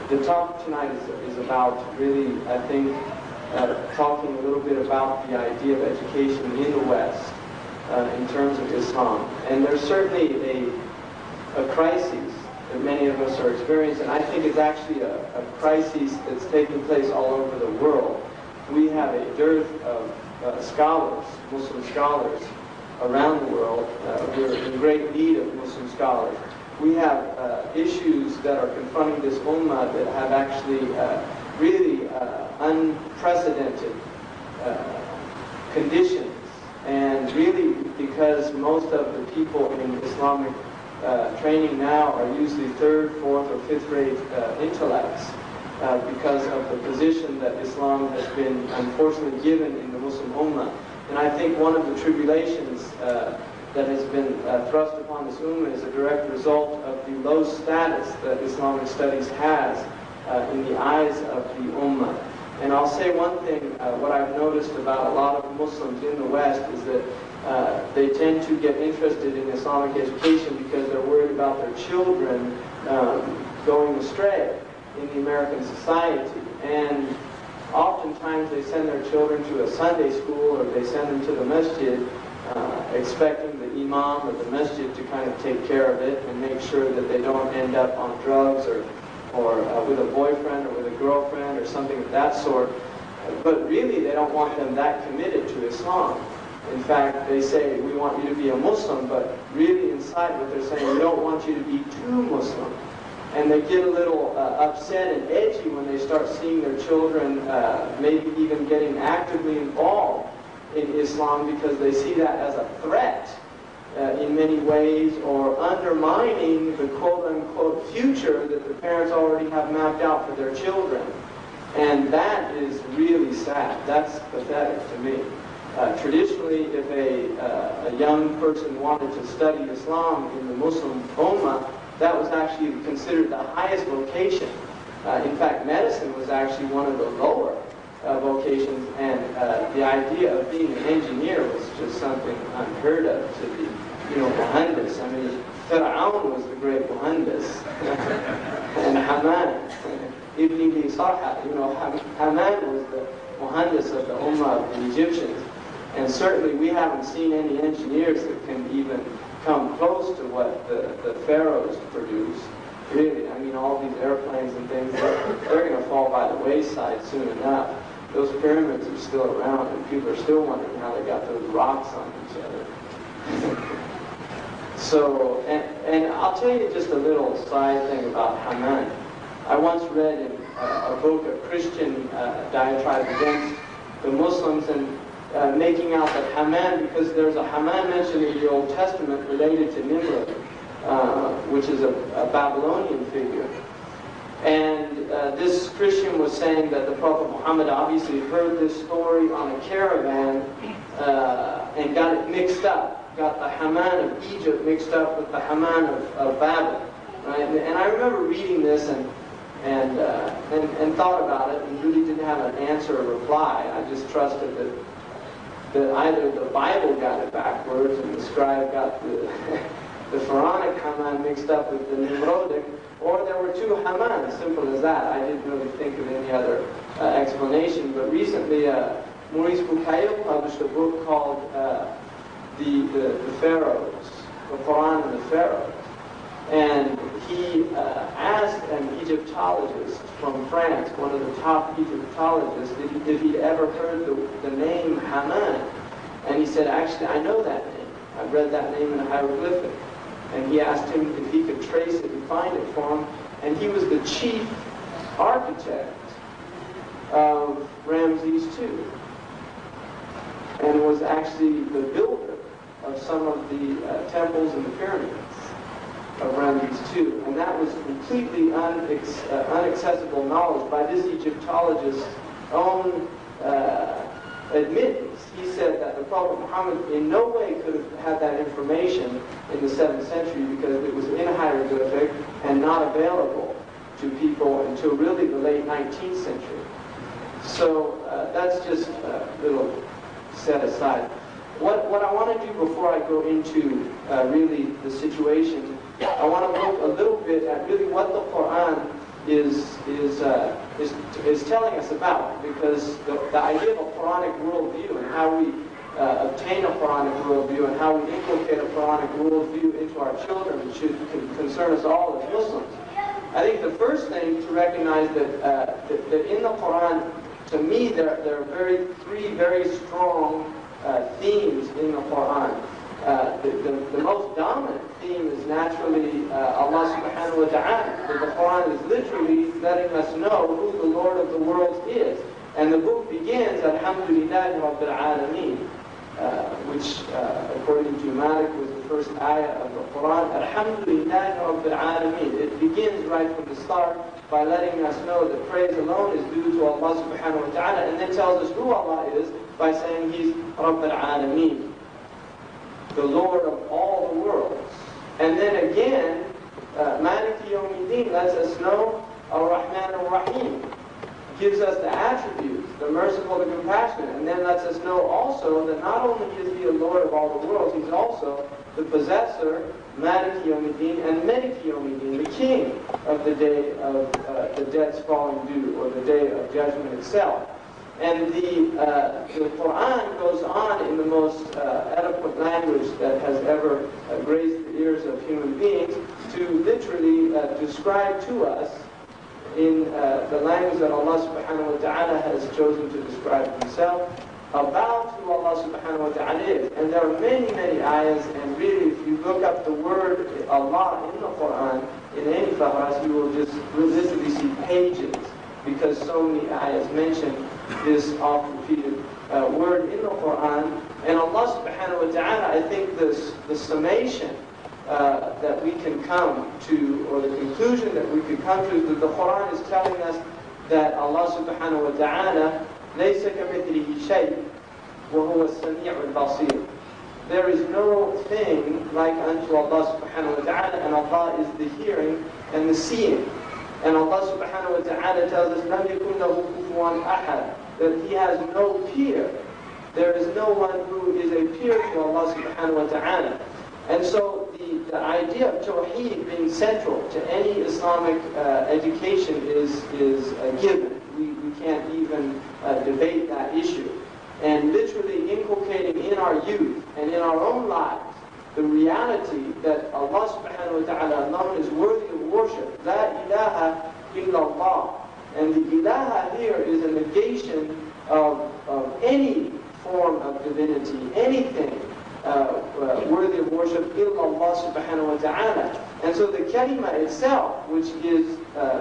The talk tonight is about really, I think, talking a little bit about the idea of education in the West in terms of Islam. And there's certainly a crisis that many of us are experiencing. I think it's actually a crisis that's taking place all over the world. We have a dearth of scholars, Muslim scholars, around the world. We're in great need of Muslim scholars. We have issues that are confronting this ummah that have actually really unprecedented conditions. And really, because most of the people in Islamic training now are usually third, fourth, or fifth grade intellects, because of the position that Islam has been unfortunately given in the Muslim ummah. And I think one of the tribulations that has been thrust upon this ummah is a direct result of the low status that Islamic studies has in the eyes of the ummah. And I'll say one thing, what I've noticed about a lot of Muslims in the West is that they tend to get interested in Islamic education because they're worried about their children going astray in the American society. And oftentimes they send their children to a Sunday school, or they send them to the masjid, expecting the imam or the masjid to kind of take care of it and make sure that they don't end up on drugs or with a boyfriend or with a girlfriend or something of that sort. But really, they don't want them that committed to Islam. In fact, they say, we want you to be a Muslim, but really inside what they're saying, we don't want you to be too Muslim. And they get a little upset and edgy when they start seeing their children maybe even getting actively involved in Islam, because they see that as a threat in many ways, or undermining the quote-unquote future that the parents already have mapped out for their children. And that is really sad. That's pathetic to me. Traditionally, if a young person wanted to study Islam in the Muslim ummah, that was actually considered the highest vocation. In fact, medicine was actually one of the lower vocations, and the idea of being an engineer was just something unheard of to the, muhandis. I mean, Fir'aun was the great muhandis, and Haman, Ibn Sarha, Haman was the muhandis of the ummah of the Egyptians. And certainly we haven't seen any engineers that can even come close to what the pharaohs produced. Really, I mean, all these airplanes and things, they're going to fall by the wayside soon enough. Those pyramids are still around, and people are still wondering how they got those rocks on each other. So, and I'll tell you just a little side thing about Haman. I once read in a book a Christian diatribe against the Muslims, and making out that Haman, because there's a Haman mentioned in the Old Testament related to Nimrod, which is a Babylonian figure. And this Christian was saying that the Prophet Muhammad obviously heard this story on a caravan and got it mixed up. Got the Haman of Egypt mixed up with the Haman of Babel. Right? And I remember reading this and thought about it and really didn't have an answer or reply. I just trusted that either the Bible got it backwards and the scribe got the Quranic Haman mixed up with the Nimrodic, or there were two Haman, simple as that. I didn't really think of any other explanation. But recently, Maurice Bucaille published a book called the Pharaohs, the Quran and the Pharaohs. And he asked an Egyptologist from France, one of the top Egyptologists, if he'd ever heard the name Haman. And he said, actually, I know that name. I've read that name in a hieroglyphic. And he asked him if he could trace it and find it for him. And he was the chief architect of Ramses II, and was actually the builder of some of the temples and the pyramids of Ramses II. And that was completely inaccessible knowledge by this Egyptologist's own admittance. He said that the Prophet Muhammad in no way could have had that information in the 7th century, because it was in hieroglyphic and not available to people until really the late 19th century. So that's just a little set aside. What I want to do before I go into really the situation, I want to look a little bit at really what the Quran is telling us about, because the idea of a Quranic worldview and how we obtain a Quranic worldview and how we inculcate a Quranic worldview into our children should concern us all as Muslims. I think the first thing to recognize that in the Quran, to me, there are three very strong themes in the Quran. The most dominant theme is naturally Allah subhanahu wa ta'ala. The Quran is literally letting us know who the Lord of the worlds is. And the book begins, Alhamdulillahi Rabbil Alameen, which according to Malik was the first ayah of the Quran. Alhamdulillahi Rabbil Alameen. It begins right from the start by letting us know that praise alone is due to Allah subhanahu wa ta'ala, and then tells us who Allah is by saying He's Rabbil Alameen, the Lord of all the worlds. And then again, Maliki Yawmiddin lets us know Ar-Rahman Ar-Rahim, gives us the attributes, the merciful, the compassionate, and then lets us know also that not only is He the Lord of all the worlds, He's also the possessor, Maliki Yawmiddin, and Maliki Yawmiddin, the king of the day of the debts falling due, or the day of judgment itself. And the Quran goes on in the most eloquent language that has ever graced the ears of human beings to literally describe to us in the language that Allah subhanahu wa ta'ala has chosen to describe Himself about who Allah subhanahu wa ta'ala is. And there are many, many ayahs, and really if you look up the word Allah in the Quran, in any fahras, you will just literally see pages, because so many ayahs mention this oft-repeated word in the Quran. And Allah subhanahu wa ta'ala, I think the summation that we can come to, or the conclusion that we can come to, that the Quran is telling us that Allah subhanahu wa ta'ala لَيْسَ كَمِثْلِهِ شَيْءٍ وَهُوَ السَّمِيعُ الْبَصِيرُ. There is no thing like unto Allah subhanahu wa ta'ala, and Allah is the hearing and the seeing. And Allah subhanahu wa ta'ala tells us, لَمْ يَكُنْ لَهُ كُفُوًا أَحَدٌ, that He has no peer. There is no one who is a peer to Allah subhanahu wa ta'ala. And so the idea of Tawheed being central to any Islamic education is a given. We can't even debate that issue. And literally inculcating in our youth and in our own lives the reality that Allah subhanahu wa ta'ala alone is worthy of worship. La ilaha illallah. And the ilaha here is a negation of any form of divinity, anything worthy of worship, illallah subhanahu wa ta'ala. And so the kalima itself, which is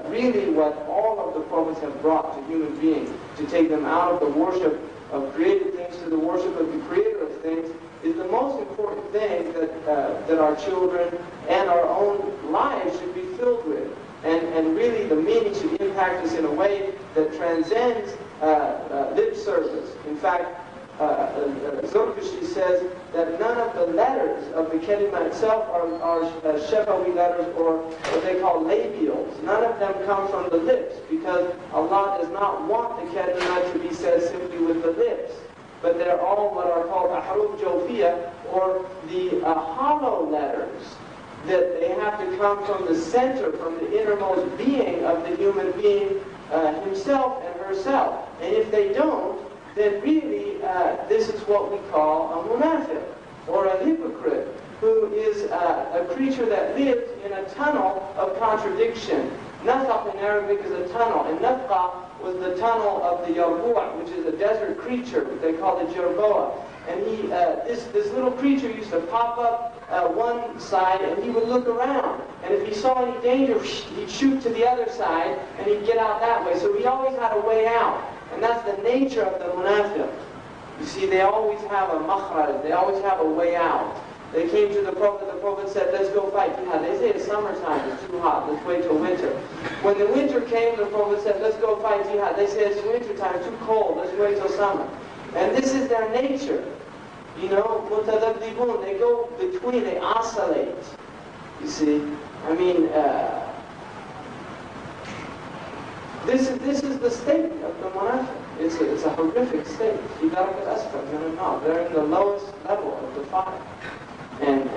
really what all of the prophets have brought to human beings, to take them out of the worship of created things to the worship of the creator of things, is the most important thing that our children and our own lives should be filled with. And really the meaning should impact us in a way that transcends lip service. In fact, Zurkashi says that none of the letters of the kalima itself are shafawi letters, or what they call labials. None of them come from the lips, because Allah does not want the kalima to be said simply with the lips. But they're all what are called ahruf jawfiyah, or the hollow letters, that they have to come from the center, from the innermost being of the human being himself and herself. And if they don't, then really this is what we call a munafiq, or a hypocrite, who is a creature that lives in a tunnel of contradiction. Nafaq in Arabic is a tunnel, and nafqa was the tunnel of the yarbu', which is a desert creature, they call it jerboa. And this little creature used to pop up one side, and he would look around. And if he saw any danger, he'd shoot to the other side, and he'd get out that way. So he always had a way out. And that's the nature of the munafiq. You see, they always have a makhraj, they always have a way out. They came to the Prophet said, let's go fight jihad. They say it's summertime, it's too hot, let's wait till winter. When the winter came, the Prophet said, let's go fight jihad. They say it's wintertime, too cold, let's wait till summer. And this is their nature. You know, mutadabdibun, they go between, they oscillate. You see, I mean, this is the state of the munafiq. It's a horrific state. They're in the lowest level of the fire. And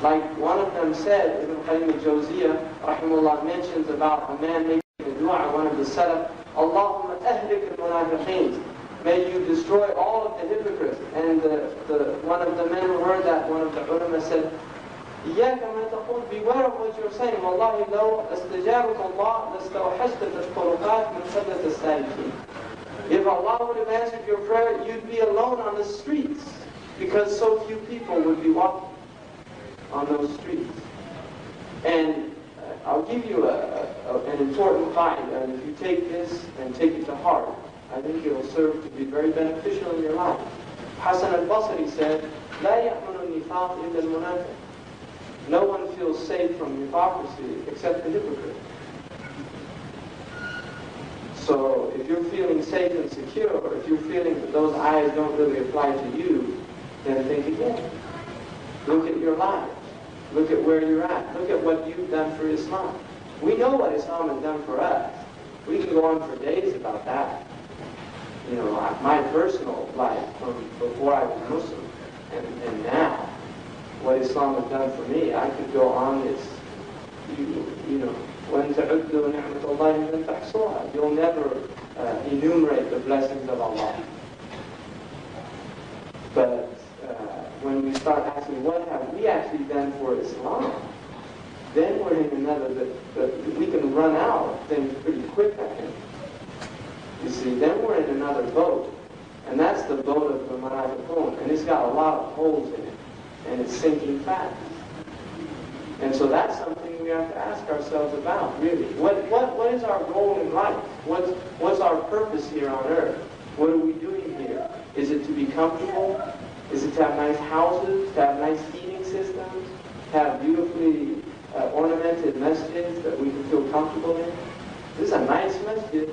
Like one of them said, Ibn Qayyim al-Jawziyah, rahimahullah, mentions about a man making a dua, one of the salaf, Allahumma ahlik al-munafiqeen. May you destroy all of the hypocrites. And one of the men who heard that, one of the ulama said, إياك ما تقول, beware of what you're saying. والله لو استجابك الله لاستوحشت في الطرقات من قلة السالكين. If Allah would have answered your prayer, you'd be alone on the streets because so few people would be walking on those streets. And I'll give you an important find, and if you take this and take it to heart, I think it will serve to be very beneficial in your life. Hassan al-Basri said, لا يأمن النفاق إلا المنافق. No one feels safe from hypocrisy except the hypocrite. So if you're feeling safe and secure, or if you're feeling that those eyes don't really apply to you, then think again. Look at your lives. Look at where you're at. Look at what you've done for Islam. We know what Islam has done for us. We can go on for days about that. You know, my personal life from before I was Muslim and now, what Islam has done for me, I could go on this, you know, وَإِن تَعُدُّوا نِعْمَةَ اللَّهِ لَن تَحْصُوهَا. You'll never enumerate the blessings of Allah. But when we start asking, what have we actually done for Islam? Then we're in another, we can run out of things pretty quick, I think. You see, then we're in another boat. And that's the boat of the Munafiqun. And it's got a lot of holes in it. And it's sinking fast. And so that's something we have to ask ourselves about, really. What is our goal in life? What's our purpose here on earth? What are we doing here? Is it to be comfortable? Is it to have nice houses? To have nice heating systems? To have beautifully ornamented masjids that we can feel comfortable in? This is a nice masjid.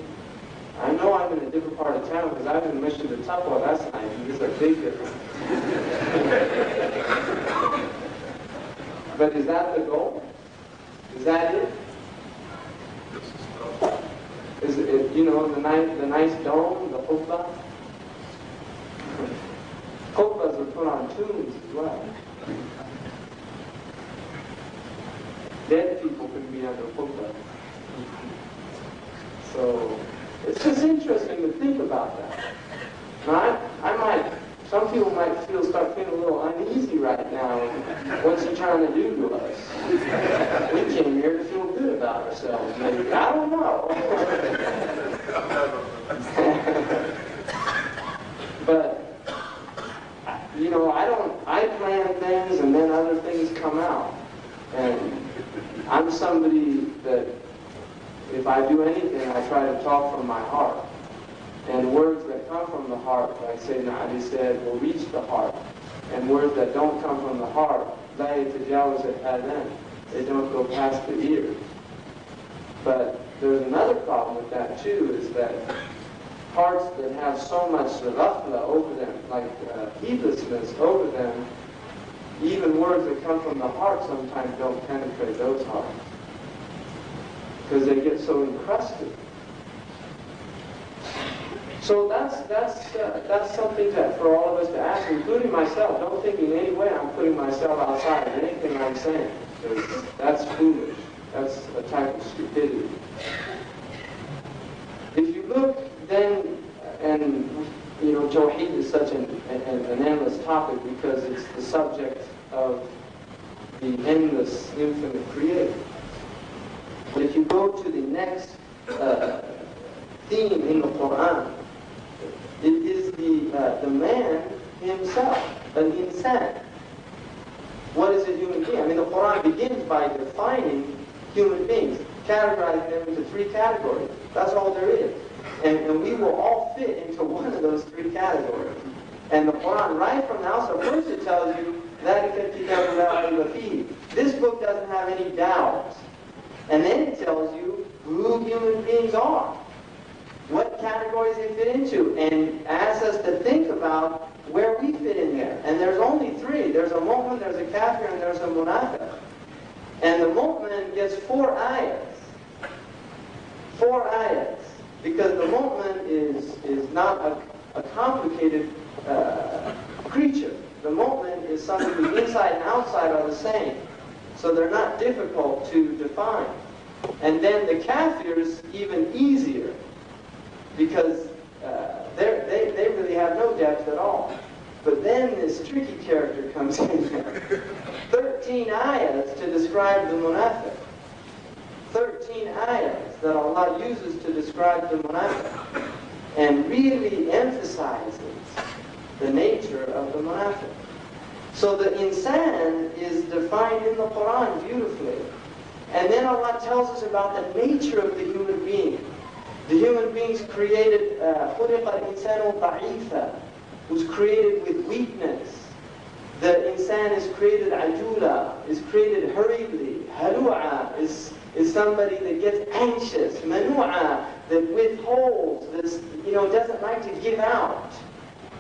I know I'm in a different part of town because I've been Masjid al-Taqwa, that's nice, and there's a big difference. But is that the goal? Is that it? Is it, you know, the nice dome, the khutbah? Khutbahs are put on tombs as well. Dead people can be under khutbah. So, it's just interesting to think about that. Now, some people might start feeling a little uneasy right now. What's he trying to do to us? We came here to feel good about ourselves. Maybe. I don't know. But, you know, I plan things and then other things come out. And I'm somebody that, if I do anything, I try to talk from my heart. And words that come from the heart, like Sayyidina Ali said, will reach the heart. And words that don't come from the heart, لا يتجاوز الآذان, they don't go past the ears. But there's another problem with that too, is that hearts that have so much ghafla over them, like heedlessness over them, even words that come from the heart sometimes don't penetrate those hearts. Because they get so encrusted. So that's something that for all of us to ask, including myself. Don't think in any way I'm putting myself outside of anything I'm saying. Because that's foolish. That's a type of stupidity. If you look then, and you know, Tawheed is such an endless topic because it's the subject of the endless, infinite Creator. But if you go to the next theme in the Quran, it is the man himself, an insan. What is a human being? I mean, the Quran begins by defining human beings, categorizing them into three categories. That's all there is. And we will all fit into one of those three categories. And the Quran, right from the outset, first it tells you, this book doesn't have any doubts. And then it tells you who human beings are, what categories they fit into, and asks us to think about where we fit in there. And there's only three. There's a mu'min, there's a kafir, and there's a munafiq. And the mu'min gets 4 ayahs. 4 ayahs. Because the mu'min is not a complicated creature. The mu'min is somebody whose inside and outside are the same. So they're not difficult to define. And then the kafirs, even easier, because they really have no depth at all. But then this tricky character comes in there. 13 ayahs to describe the munafiq. 13 ayahs that Allah uses to describe the munafiq. And really emphasizes the nature of the munafiq. So the insan is defined in the Quran beautifully. And then Allah tells us about the nature of the human being. The human being's created, خُلِقَ الْإِنسَانُ ضَعِيفًا, who's created with weakness. The insan is created ajula, is created hurriedly. Halu'a is somebody that gets anxious. Manu'a, that withholds, this, doesn't like to give out.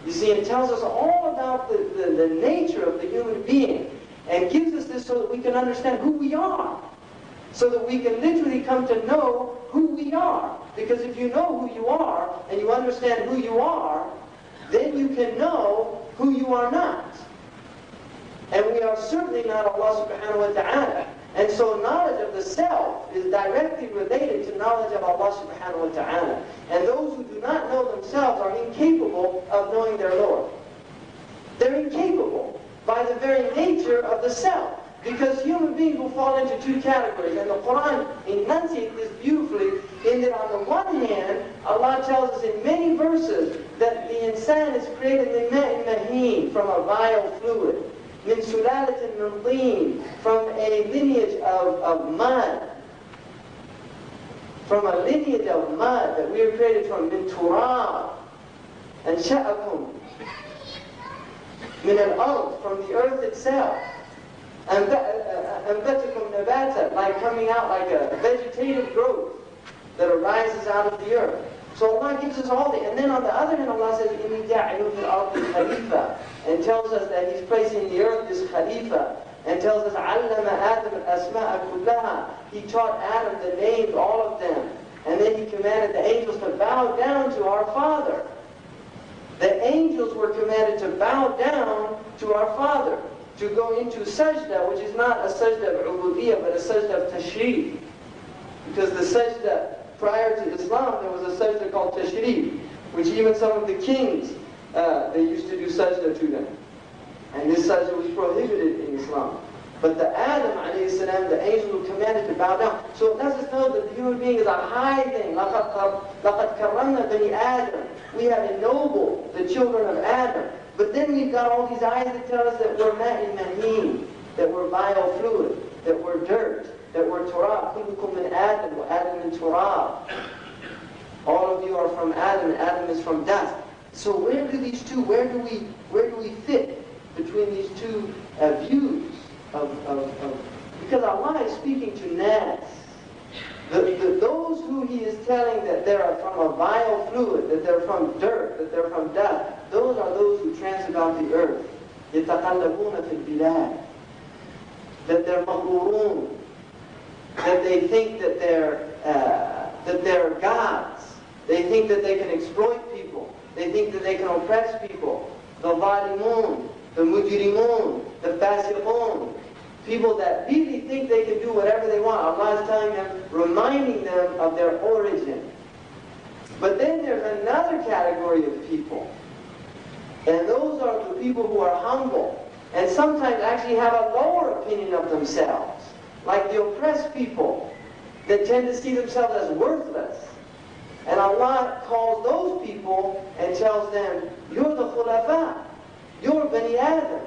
You see, it tells us all about the nature of the human being and gives us this so that we can understand who we are. So that we can literally come to know who we are. Because if you know who you are and you understand who you are, then you can know who you are not. And we are certainly not Allah subhanahu wa ta'ala. And so knowledge of the self is directly related to knowledge of Allah subhanahu wa ta'ala. And those who do not know themselves are incapable of knowing their Lord. They're incapable by the very nature of the self. Because human beings will fall into two categories. And the Quran enunciates this beautifully in that on the one hand, Allah tells us in many verses that the insan is created min ma'in maheen, from a vile fluid. Min sulalatin min teen, from a lineage of mud. From a lineage of mud that we are created from. Min turab. And sha'akum. Min al-ard, from the earth itself. And like coming out like a vegetative growth that arises out of the earth. So Allah gives us all the, and then on the other hand Allah says, إِنِّي جَاعِلٌ فِي الْأَرْضِ خَلِيفَةً, and tells us that He's placing in the earth this Khalifa, and tells us عَلَّمَ آدَمَ الْأَسْمَاءَ كُلَّهَا, He taught Adam the names, all of them, and then He commanded the angels to bow down to our Father. The angels were commanded to bow down to our Father, to go into sajda, which is not a sajda of ubudiyyah, but a sajda of tashrif. Because the sajda, prior to Islam, there was a sajda called tashrif, which even some of the kings, they used to do sajda to them. And this sajda was prohibited in Islam. But the Adam, alayhi salam, the angel were commanded to bow down. So it lets us know that the human being is a high thing. لَقَدْ كَرَّمْنَا بَنِي آدَمَ. We have ennobled the children of Adam. But then we've got all these ayahs that tell us that we're ma'in maheen, that we're biofluid, that we're dirt, that we're turab. كُلُّكُم مِّنْ آدَمَ وَآدَمْ مِّن تُرَابٍ. All of you are from Adam, and Adam is from dust. So where do these two, where do we fit between these two views of because Allah is speaking to nas. Those who He is telling that they are from a vile fluid, that they're from dirt, that they're from dust, those are those who transit about the earth. يَتَقَلَّبُونَ فِي الْبِلَادِ. That they're مَغْرُورُونَ. That they think that they're gods. They think that they can exploit people. They think that they can oppress people. The ظَالِمُونَ, the mujrimun, the fasiqun. People that really think they can do whatever they want. Allah is telling them, reminding them of their origin. But then there's another category of people. And those are the people who are humble. And sometimes actually have a lower opinion of themselves. Like the oppressed people that tend to see themselves as worthless. And Allah calls those people and tells them, you're the khulafa. You're Bani Adam.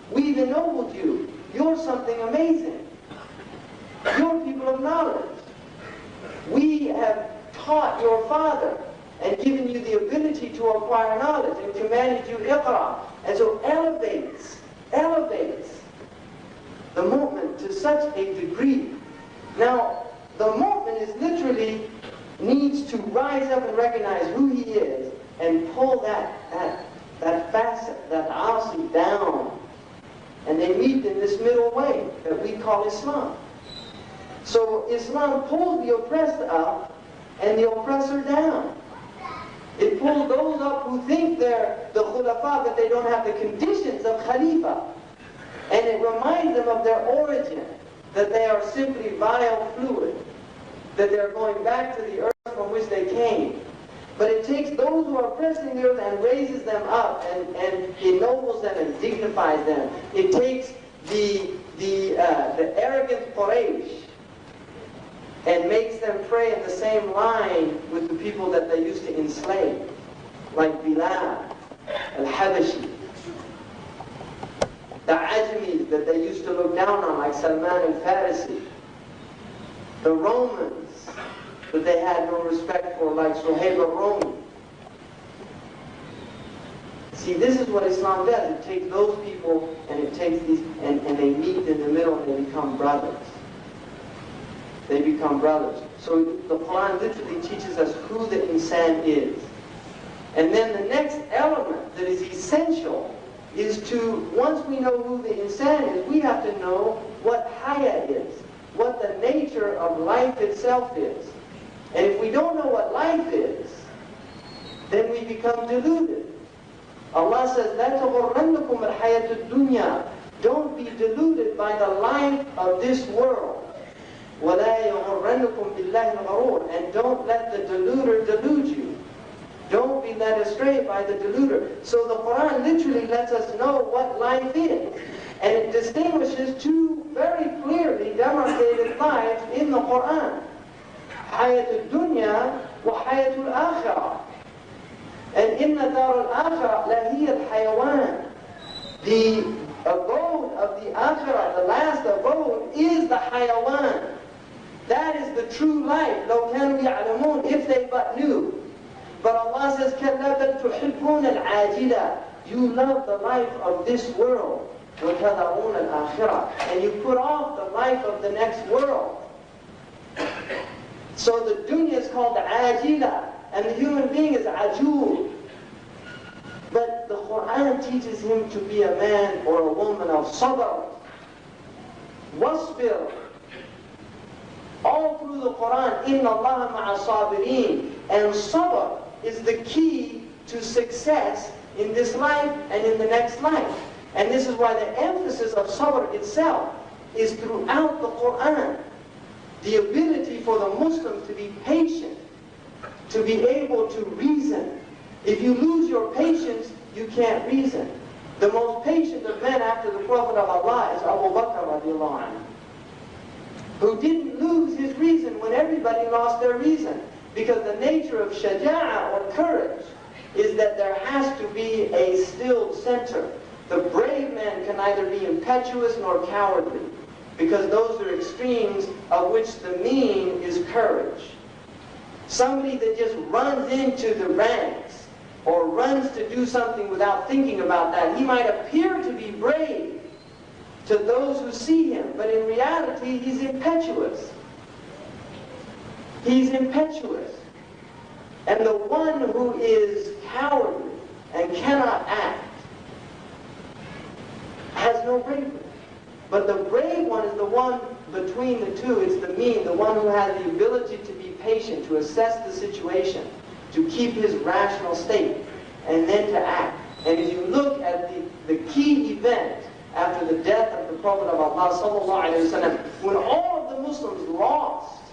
We've ennobled you. You're something amazing. You're people of knowledge. We have taught your father and given you the ability to acquire knowledge and commanded you iqra. And so elevates the mu'min to such a degree. Now, the mu'min is literally needs to rise up and recognize who he is and pull that facet, that asi down. And they meet in this middle way that we call Islam. So Islam pulls the oppressed up and the oppressor down. It pulls those up who think they're the khulafa, but they don't have the conditions of khalifa. And it reminds them of their origin, that they are simply vile fluid, that they're going back to the earth from which they came. But it takes those who are oppressing the earth and raises them up and ennobles them and dignifies them. It takes the arrogant Quraysh and makes them pray in the same line with the people that they used to enslave, like Bilal, al-Habashi. The Ajmis that they used to look down on, like Salman al-Farisi. The Romans that they had no respect for, like Suhaib al-Rumi. See, this is what Islam does. It takes those people and it takes these, and they meet in the middle and they become brothers. They become brothers. So the Quran literally teaches us who the insan is. And then the next element that is essential is to, once we know who the insan is, we have to know what haya is, what the nature of life itself is. And if we don't know what life is, then we become deluded. Allah says, لَا تَغُرَّنَّكُمُ الْحَيَاةُ الدُّنْيَا. Don't be deluded by the life of this world. وَلَا يَغُرَّنَّكُمْ بِاللَّهِ الْغَرُورِ. And don't let the deluder delude you. Don't be led astray by the deluder. So the Quran literally lets us know what life is. And it distinguishes two very clearly demarcated lives in the Quran. حَيَاةُ الدُّنْيَا وَحَيَاةُ الْآخِرَةِ. And إِنَّ دَارُ الْآخِرَةِ لَهِيَ الْحَيَوَانِ. The abode of the akhirah, the last abode, is the hayawan. That is the true life. لَوْ كَانُوا يَعْلَمُونَ. If they but knew. But Allah says, كَلَّا بَلْ تُحِبُّونَ الْعَاجِلَةِ. You love the life of this world. وَتَذَرُونَ الْآخِرَةِ. And you put off the life of the next world. So the dunya is called ajila, and the human being is ajul. But the Quran teaches him to be a man or a woman of sabr, wasbir. All through the Quran, إِنَّ اللَّهَ مَعَ صَابِرِينَ. And sabr is the key to success in this life and in the next life. And this is why the emphasis of sabr itself is throughout the Quran. The ability for the Muslim to be patient, to be able to reason. If you lose your patience, you can't reason. The most patient of men after the Prophet of Allah is Abu Bakr radiallahu anhu, who didn't lose his reason when everybody lost their reason. Because the nature of shaja'ah or courage is that there has to be a stilled center. The brave man can neither be impetuous nor cowardly, because those are extremes of which the mean is courage. Somebody that just runs into the ranks or runs to do something without thinking about that, he might appear to be brave to those who see him, but in reality he's impetuous. He's impetuous. And the one who is cowardly and cannot act has no bravery. But the brave one is the one between the two. It's the mean, the one who has the ability to be patient, to assess the situation, to keep his rational state, and then to act. And if you look at the key event after the death of the Prophet of Allah sallallahu alaihi wasallam, when all of the Muslims lost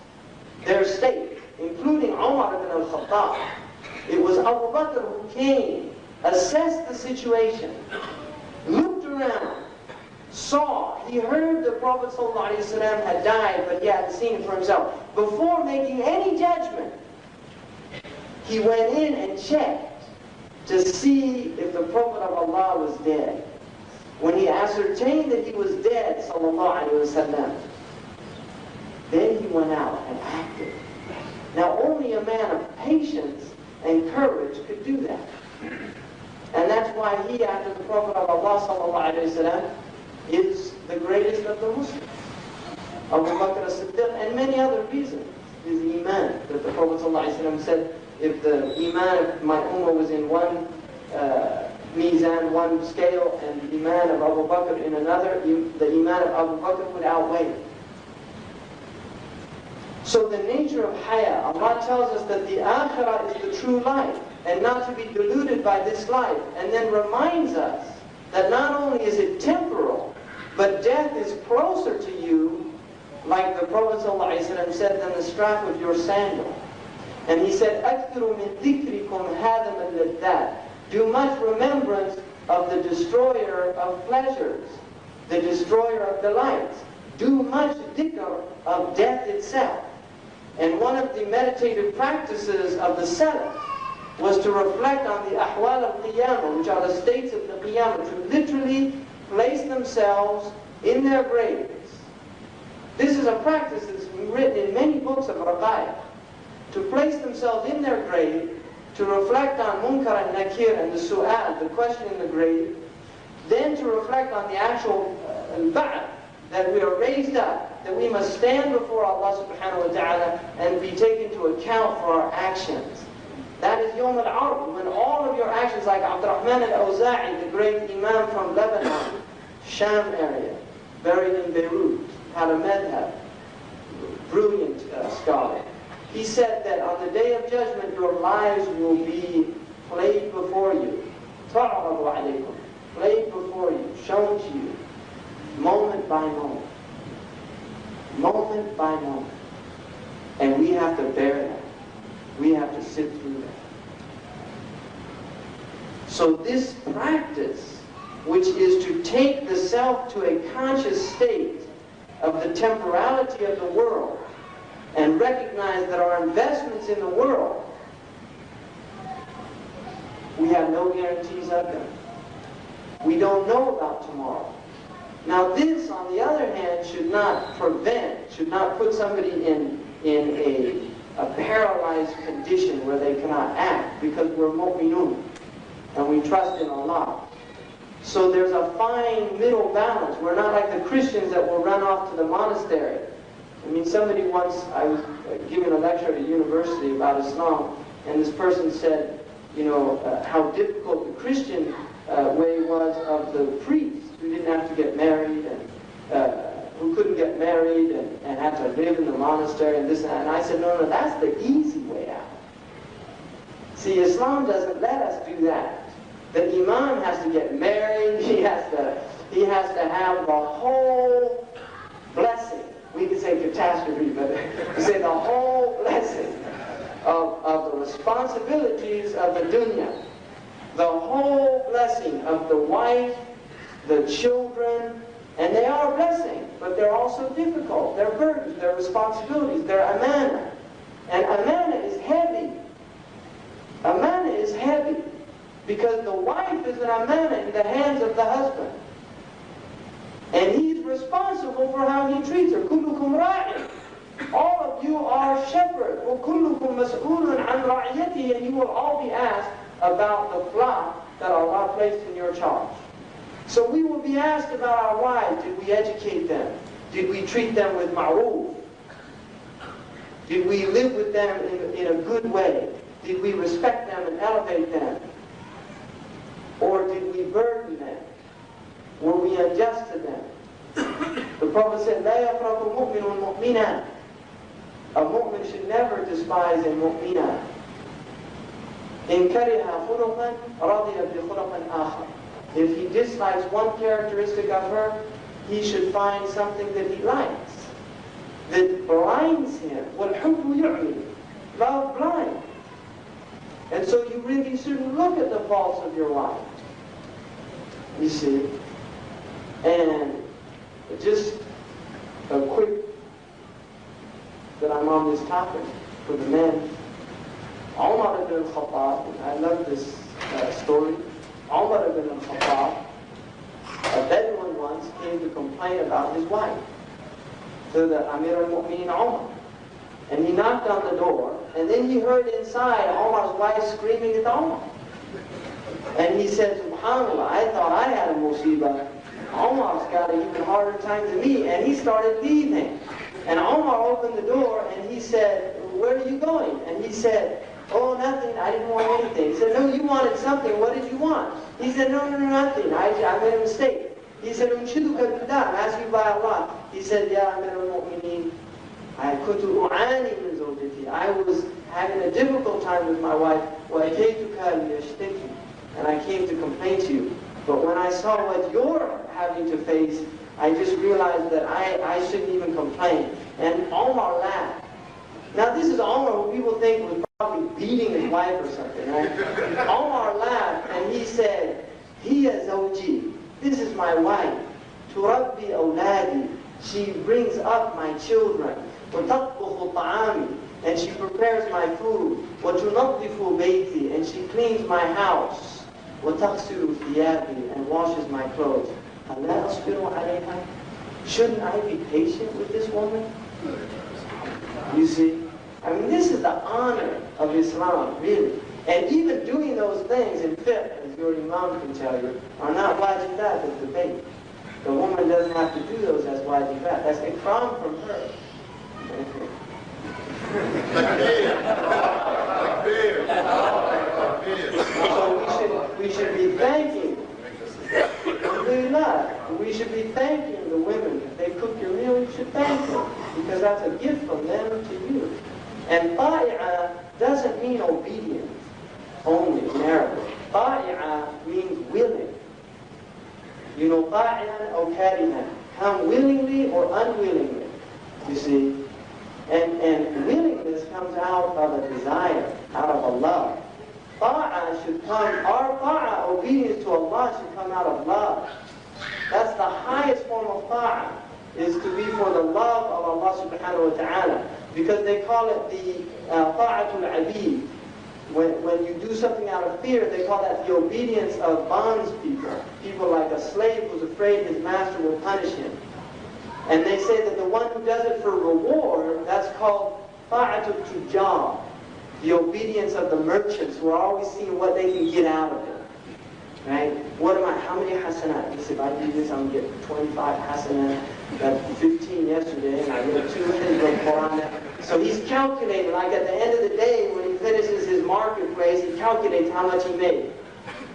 their state, including Umar ibn al-Khattab, it was Abu Bakr who came, assessed the situation, looked around, saw, he heard the Prophet ﷺ had died, but he hadn't seen it for himself. Before making any judgment, he went in and checked to see if the Prophet of Allah was dead. When he ascertained that he was dead, ﷺ, then he went out and acted. Now only a man of patience and courage could do that. And that's why he, after the Prophet of Allah ﷺ, is the greatest of the Muslims. Abu Bakr as-Siddiq, and many other reasons, is iman. That the Prophet ﷺ said, if the iman of my ummah was in one mizan, one scale, and the iman of Abu Bakr in another, the iman of Abu Bakr would outweigh it. So the nature of haya, Allah tells us that the akhirah is the true life. and not to be deluded by this life, and then reminds us that not only is it temporal, but death is closer to you, like the Prophet ﷺ said, than the strap of your sandal. And he said, أَكْثِرُ مِنْ ذِكْرِكُمْ هَذَا مَنْ لَذَّاتٍ. Do much remembrance of the destroyer of pleasures, the destroyer of delights. Do much dhikr of death itself. And one of the meditative practices of the Salaf was to reflect on the ahwal al-qiyamah, which are the states of the qiyamah, to literally place themselves in their graves. This is a practice that's written in many books of Raqaiq. To place themselves in their grave, to reflect on munkar and nakir and the su'al, the question in the grave, then to reflect on the actual ba'ath, that we are raised up, that we must stand before Allah subhanahu wa ta'ala and be taken to account for our actions. That is Yawm al-Ard, when all of your actions, like Abdurrahman al-Awza'i, the great Imam from Lebanon, Sham area, buried in Beirut, had a madhab, brilliant scholar. He said that on the Day of Judgment, your lives will be played before you. تُعْرَضُ عَلَيْكُمْ, played before you, shown to you, moment by moment. Moment by moment. And we have to bear that. We have to sit through that. So this practice, which is to take the self to a conscious state of the temporality of the world, and recognize that our investments in the world, we have no guarantees of them. We don't know about tomorrow. Now this, on the other hand, should not prevent, should not put somebody in a paralyzed condition where they cannot act, because we're mu'minun, and we trust in Allah. So there's a fine middle balance. We're not like the Christians that will run off to the monastery. I mean, somebody once, I was giving a lecture at a university about Islam, and this person said, you know, how difficult the Christian way was of the priests who didn't have to get married, and who couldn't get married, and had to live in the monastery, and this and that. And I said, no, that's the easy way out. See, Islam doesn't let us do that. The imam has to get married, he has to have the whole blessing. We could say catastrophe, but we say the whole blessing of the responsibilities of the dunya. The whole blessing of the wife, the children, and they are a blessing, but they're also difficult. They're burdens, they're responsibilities, they're amana. And amana is heavy. Amana is heavy, because the wife is an amana in the hands of the husband. And he's responsible for how he treats her. كُلُّكُمْ رَاعٍ. All of you are shepherds. وَكُلُّكُمْ مَسْئُولٌ عَنْ رَعِيَتِهِ. And you will all be asked about the flock that Allah placed in your charge. So we will be asked about our wives. Did we educate them? Did we treat them with ma'roof? Did we live with them in a good way? Did we respect them and elevate them? Or did we burden them? Were we unjust to them? The Prophet said, لا يفرق مؤمن مؤمنا. A mu'min should never despise a mu'mina. إن كره خلقا رضي بخلق آخر. If he dislikes one characteristic of her, he should find something that he likes, that blinds him. وَالْحُبُّ يُعْمِي. Love blind. And so you really shouldn't look at the faults of your wife. You see? And just a quick, that I'm on this topic for the men. Umar ibn al-Khattab, I love this story. Umar ibn al-Khattab, a Bedouin once came to complain about his wife to the Amir al-Mu'mineen Umar. And he knocked on the door, and then he heard inside Umar's wife screaming at Umar. And he said, SubhanAllah, I thought I had a musibah. Umar's got an even harder time than me. And he started leaving. And Umar opened the door, and he said, where are you going? And he said, oh, nothing, I didn't want anything. He said, no, you wanted something, what did you want? He said, no, nothing, I made a mistake. He said, I'm asking you by Allah. He said, Ya Amir al-Mu'mineen, I was having a difficult time with my wife, and I came to complain to you. But when I saw what you're having to face, I just realized that I shouldn't even complain. And Omar laughed. Now this is Omar who people think was probably beating his wife or something, right? Omar laughed and he said, Hiya zawji, this is my wife. Turabbi awladi, she brings up my children. وَتَطْبُخُ طَعَامِ, and she prepares my food. وَتُنَظِّفُ بَيْتِي, and she cleans my house. وَتَغْسِلُ ثِيَابِي, and washes my clothes. أَلَا أَصْبِرُ عَلَيْهَا? Shouldn't I be patient with this woman? You see? I mean, this is the honor of Islam, really. And even doing those things in fiqh, as your imam can tell you, are not wajibat as debate. The woman doesn't have to do those as wajibat. That's ikram from her. So we should be thanking, alhamdulillah, we should be thanking the women. If they cook your meal, you should thank them, because that's a gift from them to you. And ta'i'ah doesn't mean obedient only in Arabic. Ta'i'ah means willing. You know, ta'i'an or karihan, come willingly or unwillingly, you see. And willingness comes out of a desire, out of a love. Ta'ah should come, our ta'ah, obedience to Allah, should come out of love. That's the highest form of ta'ah, is to be for the love of Allah subhanahu wa ta'ala. Because they call it the ta'atul abid. When you do something out of fear, they call that the obedience of bondspeople. People like a slave who's afraid his master will punish him. And they say that the one who does it for reward, that's called ta'atul tujjar, the obedience of the merchants who are always seeing what they can get out of it. Right? How many hasanat? If I do this, I'm going to get 25 hasanat. Got 15 yesterday, and I read 2 of Quranic. So he's calculating, like at the end of the day, when he finishes his marketplace, he calculates how much he made.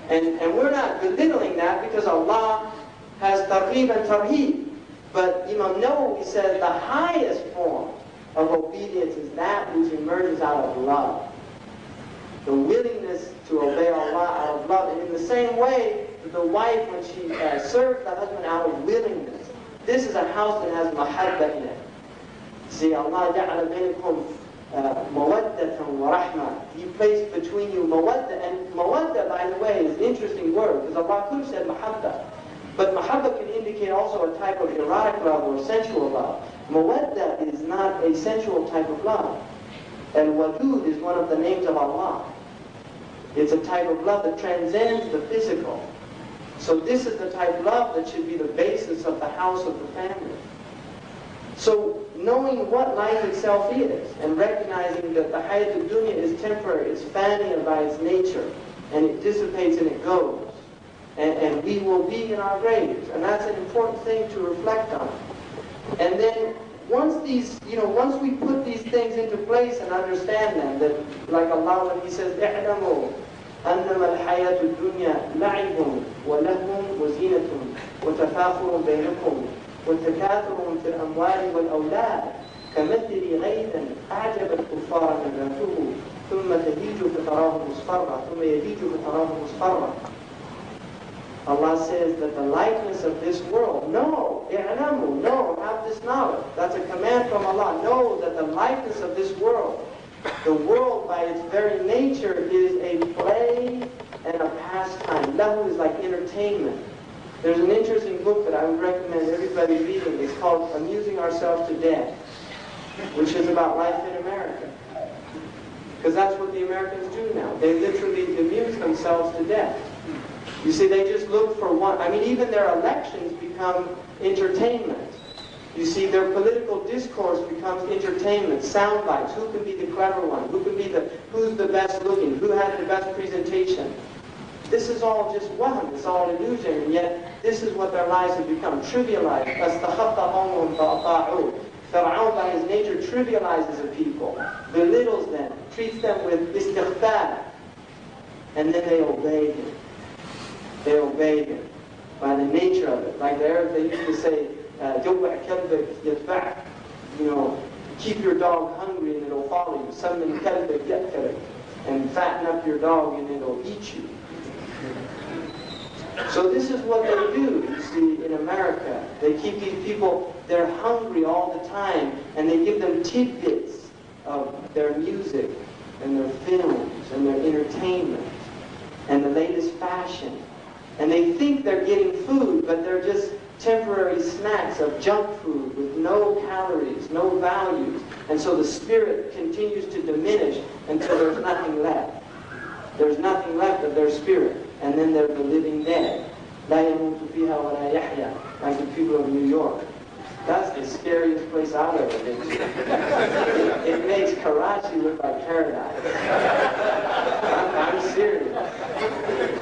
And we're not belittling that, because Allah has targhib and tarheeb. But Imam Nawawi says the highest form of obedience is that which emerges out of love. The willingness to obey Allah out of love. And in the same way, the wife, when she serves the husband out of willingness. This is a house that has mahabba in it. See, Allah ja'ala bainakum mawaddatan wa rahmah. He placed between you mawadda. And mawadda, by the way, is an interesting word, because Allah could have said mahabba. But mahabba can indicate also a type of erotic love or sensual love. Mawadda is not a sensual type of love. Al-Wadud is one of the names of Allah. It's a type of love that transcends the physical. So this is the type of love that should be the basis of the house of the family. So knowing what life itself is, and recognizing that the hayat al-dunya is temporary, it's fania by its nature, and it dissipates and it goes. And we will be in our graves. And that's an important thing to reflect on. And then once we put these things into place and understand them, that like Allah when He says, اعلموا أنما الحياة الدنيا لعب ولهو وزينة وتفاخر بينكم وتكاثر في الأموال والأولاد كمثل غيث أعجب الكفار نباته ثم تهيج فتراه مصفرا ثم يهيج فتراه مصفرا. Allah says that the likeness of this world, no, have this knowledge. That's a command from Allah. Know that the likeness of this world, the world by its very nature is a play and a pastime. Lahu is like entertainment. There's an interesting book that I would recommend everybody reading. It's called Amusing Ourselves to Death, which is about life in America. Because that's what the Americans do now. They literally amuse themselves to death. You see, they just look for one. I mean, even their elections become entertainment. You see, their political discourse becomes entertainment, sound bites. Who can be the clever one? Who's the best looking? Who has the best presentation? This is all just wahm. It's all illusion, and yet this is what their lives have become. Trivialized. Fir'aun by his nature trivializes a people, belittles them, treats them with istighfar, and then they obey him. They obey him by the nature of it. Like the Arabs, they used to say, keep your dog hungry and it'll follow you. Something and fatten up your dog and it'll eat you. So this is what they do, you see, in America. They keep these people, they're hungry all the time, and they give them tidbits of their music and their films and their entertainment and the latest fashion. And they think they're getting food, but they're just temporary snacks of junk food with no calories, no values. And so the spirit continues to diminish until there's nothing left. There's nothing left of their spirit. And then they're the living dead. لا يموت فيها ولا يحيا, like the people of New York. That's the scariest place I've ever been to. It makes Karachi look like paradise. I'm serious.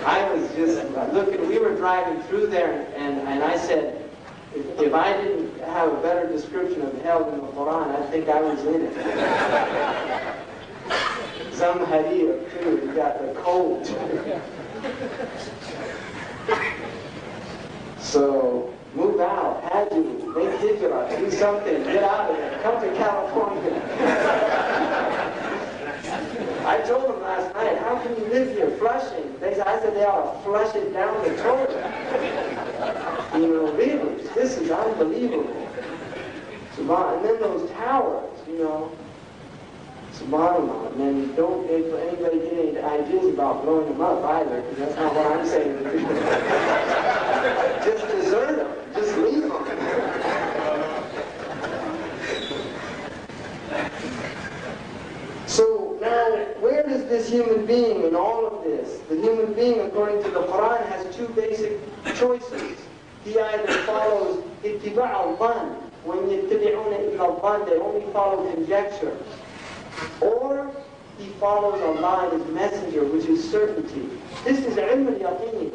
I was just looking, we were driving through there, and I said, if I didn't have a better description of hell in the Quran, I think I was in it. Zamhariyah, too, you got the cold. So, move out, Hajj, make hijrah, do something, get out of there, come to California. I told them last night, how can you live here? Flushing. I said they ought to flush it down the toilet. You know, really, this is unbelievable. And then those towers, you know, subhanAllah. And then don't anybody get any ideas about blowing them up either, because that's not what I'm saying to people. Just desert them. Just leave them. So now, where does this human being in all of this? The human being, according to the Quran, has two basic choices. He either follows ittiba' al-dhan, when yattabi'una illa al-dhan, they only follow conjecture. Or he follows Allah and His Messenger, which is certainty. This is ilm al-yaqeen.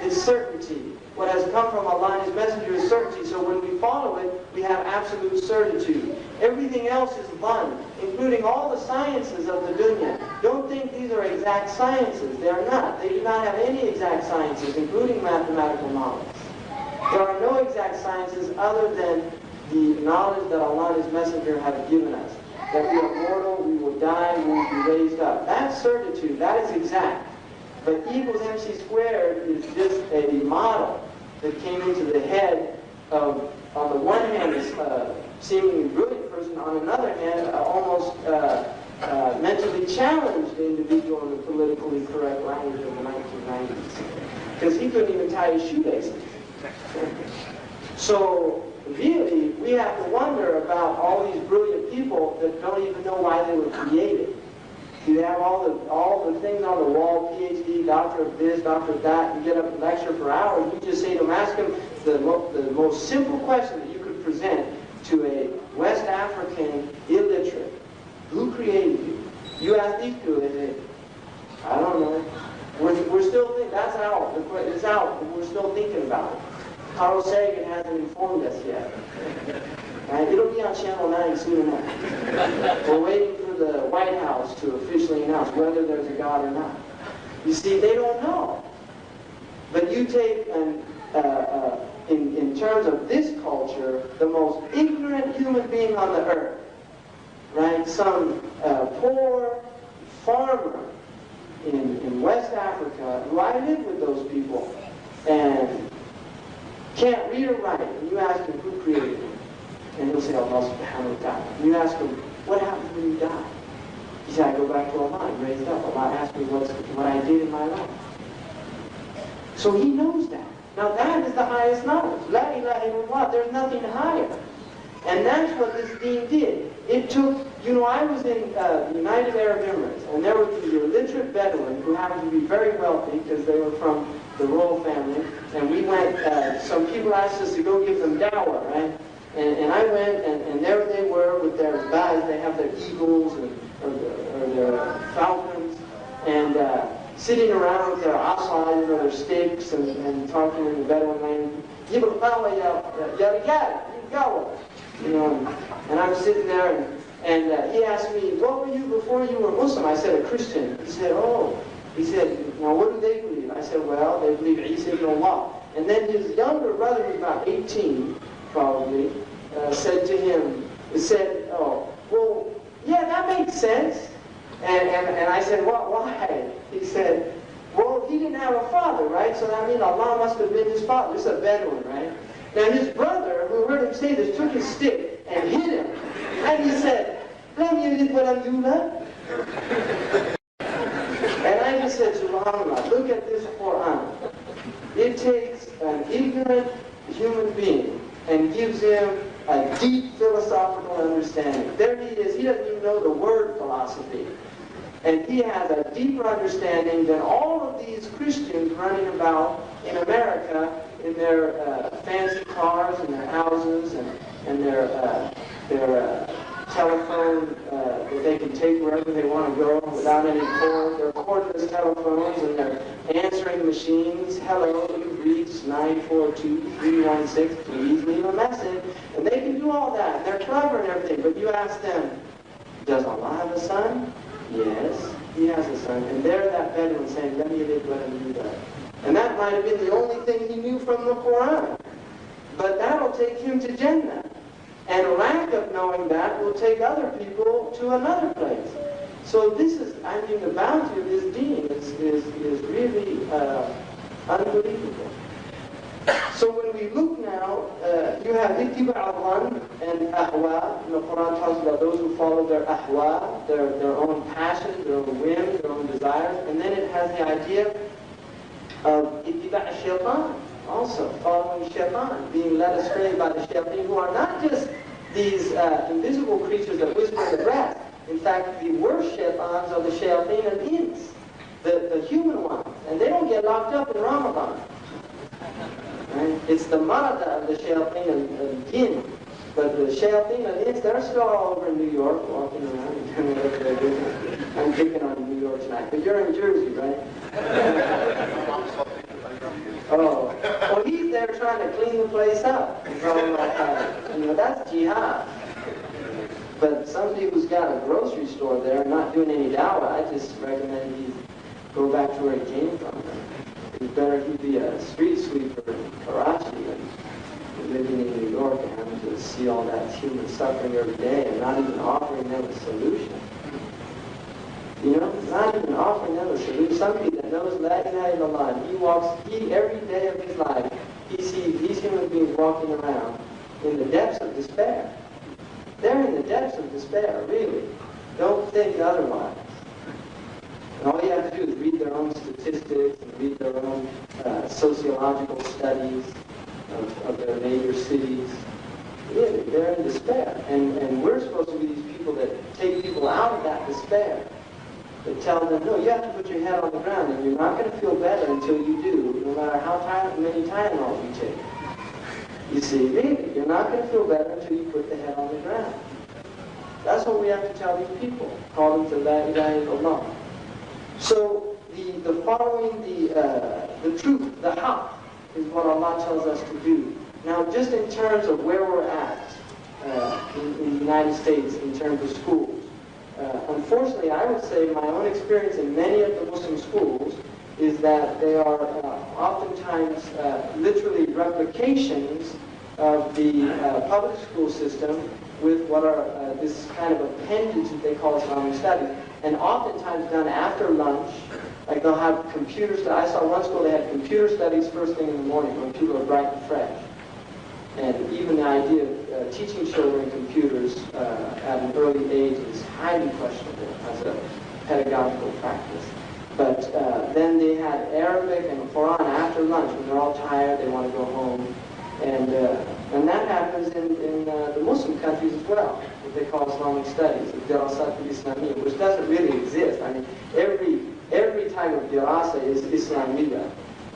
It's certainty. What has come from Allah and His Messenger is certainty. So when we follow it, we have absolute certitude. Everything else is dhan, including all the sciences of the dunya. Don't think these are exact sciences. They are not. They do not have any exact sciences, including mathematical knowledge. There are no exact sciences other than the knowledge that Allah and His Messenger have given us. That we are mortal, we will die, we will be raised up. That's certitude. That is exact. But E equals MC squared is just a model that came into the head of, on the one hand, this seemingly brilliant person, on another hand, almost mentally challenged individual in the politically correct language of the 1990s. Because he couldn't even tie his shoelaces. So, really, we have to wonder about all these brilliant people that don't even know why they were created. You have all the things on the wall, PhD, doctor of this, doctor of that, you get up and lecture for hours, you just say to them, ask them the most simple question that you could present to a West African illiterate. Who created you? You ask these two, they say, I don't know. We're still thinking, that's out, it's out, we're still thinking about it. Carl Sagan hasn't informed us yet. Right? It'll be on Channel 9 soon enough. We're waiting for the White House to officially announce whether there's a God or not. You see, they don't know. But you take, in terms of this culture, the most ignorant human being on the earth, right? Some poor farmer in West Africa, who I live with those people, and can't read or write, and you ask him who created him, and he'll say Allah subhanahu wa ta'ala. And you ask him, what happens when you die? He said, I go back to Allah and raised up. Allah asked me what I did in my life. So he knows that. Now that is the highest knowledge. La ilaha illallah, there's nothing higher. And that's what this deen did. It took, you know, I was in the United Arab Emirates, and there were the illiterate Bedouin who happened to be very wealthy because they were from the royal family, and we went, some people asked us to go give them dawah, right? And I went, and there they were with their guys, they have their eagles or their falcons, and sitting around with their asa, you know, their sticks, and talking in the Bedouin language. You know, and I'm sitting there, and he asked me, what were you before you were Muslim? I said, a Christian. He said, oh. He said, now what do they believe? I said, well, they believe Isa ibn Allah. And then his younger brother, who was about 18, probably, said to him, well, yeah, that makes sense. And I said, well, why? He said, well, he didn't have a father, right? So that means Allah must have been his father. This is a Bedouin, right? Now his brother, who heard him say this, took his stick and hit him. And he said, "Lam yalid wa lam yulad." And I just said, SubhanAllah, look at this Quran. It takes an ignorant human being and gives him a deep philosophical understanding. There he is, he doesn't even know the word philosophy. And he has a deeper understanding than all of these Christians running about in America in their fancy cars and their houses and their telephone that they can take wherever they want to go without any cord. Their cordless telephones and their answering machines. Hello, you've reached 942-316. Please leave a message. And they can do all that. They're clever and everything. But you ask them, does Allah have a son? Yes, he has a son. And they're that Bedouin saying, let me live, let him do that. And that might have been the only thing he knew from the Quran. But that'll take him to Jannah. And a lack of knowing that will take other people to another place. So this is, I mean, the bounty of this deen is really unbelievable. So when we look now, you have ittiba' al-dhann and ahwa. And the Quran talks about those who follow their ahwa, their own passions, their own whims, their own desires. And then it has the idea of ittiba' al-shaytan, also following shaytan, being led astray by the shayateen, who are not just these invisible creatures that whisper in the grass. In fact, the worst shaitans are the shayateen al-ins, the human ones. And they don't get locked up in Ramadan. Right? It's the marada of the shayateen al-jinn. But the shayateen al-ins, they're still all over in New York, walking around and doing whatever they're doing. I'm picking on New York tonight. But you're in Jersey, right? Oh, well, he's there trying to clean the place up. You know, that's jihad. But somebody who's got a grocery store there and not doing any dawah, I just recommend he go back to where he came from. It's better he'd be a street sweeper in Karachi than living in New York and having to see all that human suffering every day and not even offering them a solution. You know, not even offering them a solution. Somebody that knows La ilaha illallah, he every day of his life, he sees these human beings walking around in the depths of despair. They're in the depths of despair, really. Don't think otherwise. And all you have to do is read their own statistics and read their own sociological studies of their major cities. Really, they're in despair. And we're supposed to be these people that take people out of that despair. That tell them, no, you have to put your head on the ground and you're not going to feel better until you do, no matter how many Tylenols you take. You see, really, you're not going to feel better until you put the head on the ground. That's what we have to tell these people. Call them to La ilaha illallah. So the following the truth, the haqq, is what Allah tells us to do. Now, just in terms of where we're at in the United States, in terms of schools, unfortunately, I would say my own experience in many of the Muslim schools is that they are oftentimes literally replications of the public school system with what are this kind of appendage that they call Islamic studies, and oftentimes done after lunch. Like they'll have computer studies. I saw one school, they had computer studies first thing in the morning when people are bright and fresh. And even the idea of teaching children computers at an early age is highly questionable as a pedagogical practice. But then they had Arabic and Quran after lunch when they're all tired, they want to go home. And that happens in the Muslim countries as well, what they call Islamic studies, the Dirasat al-Islamiyya, which doesn't really exist. I mean, every type of dirasa is Islamiyya.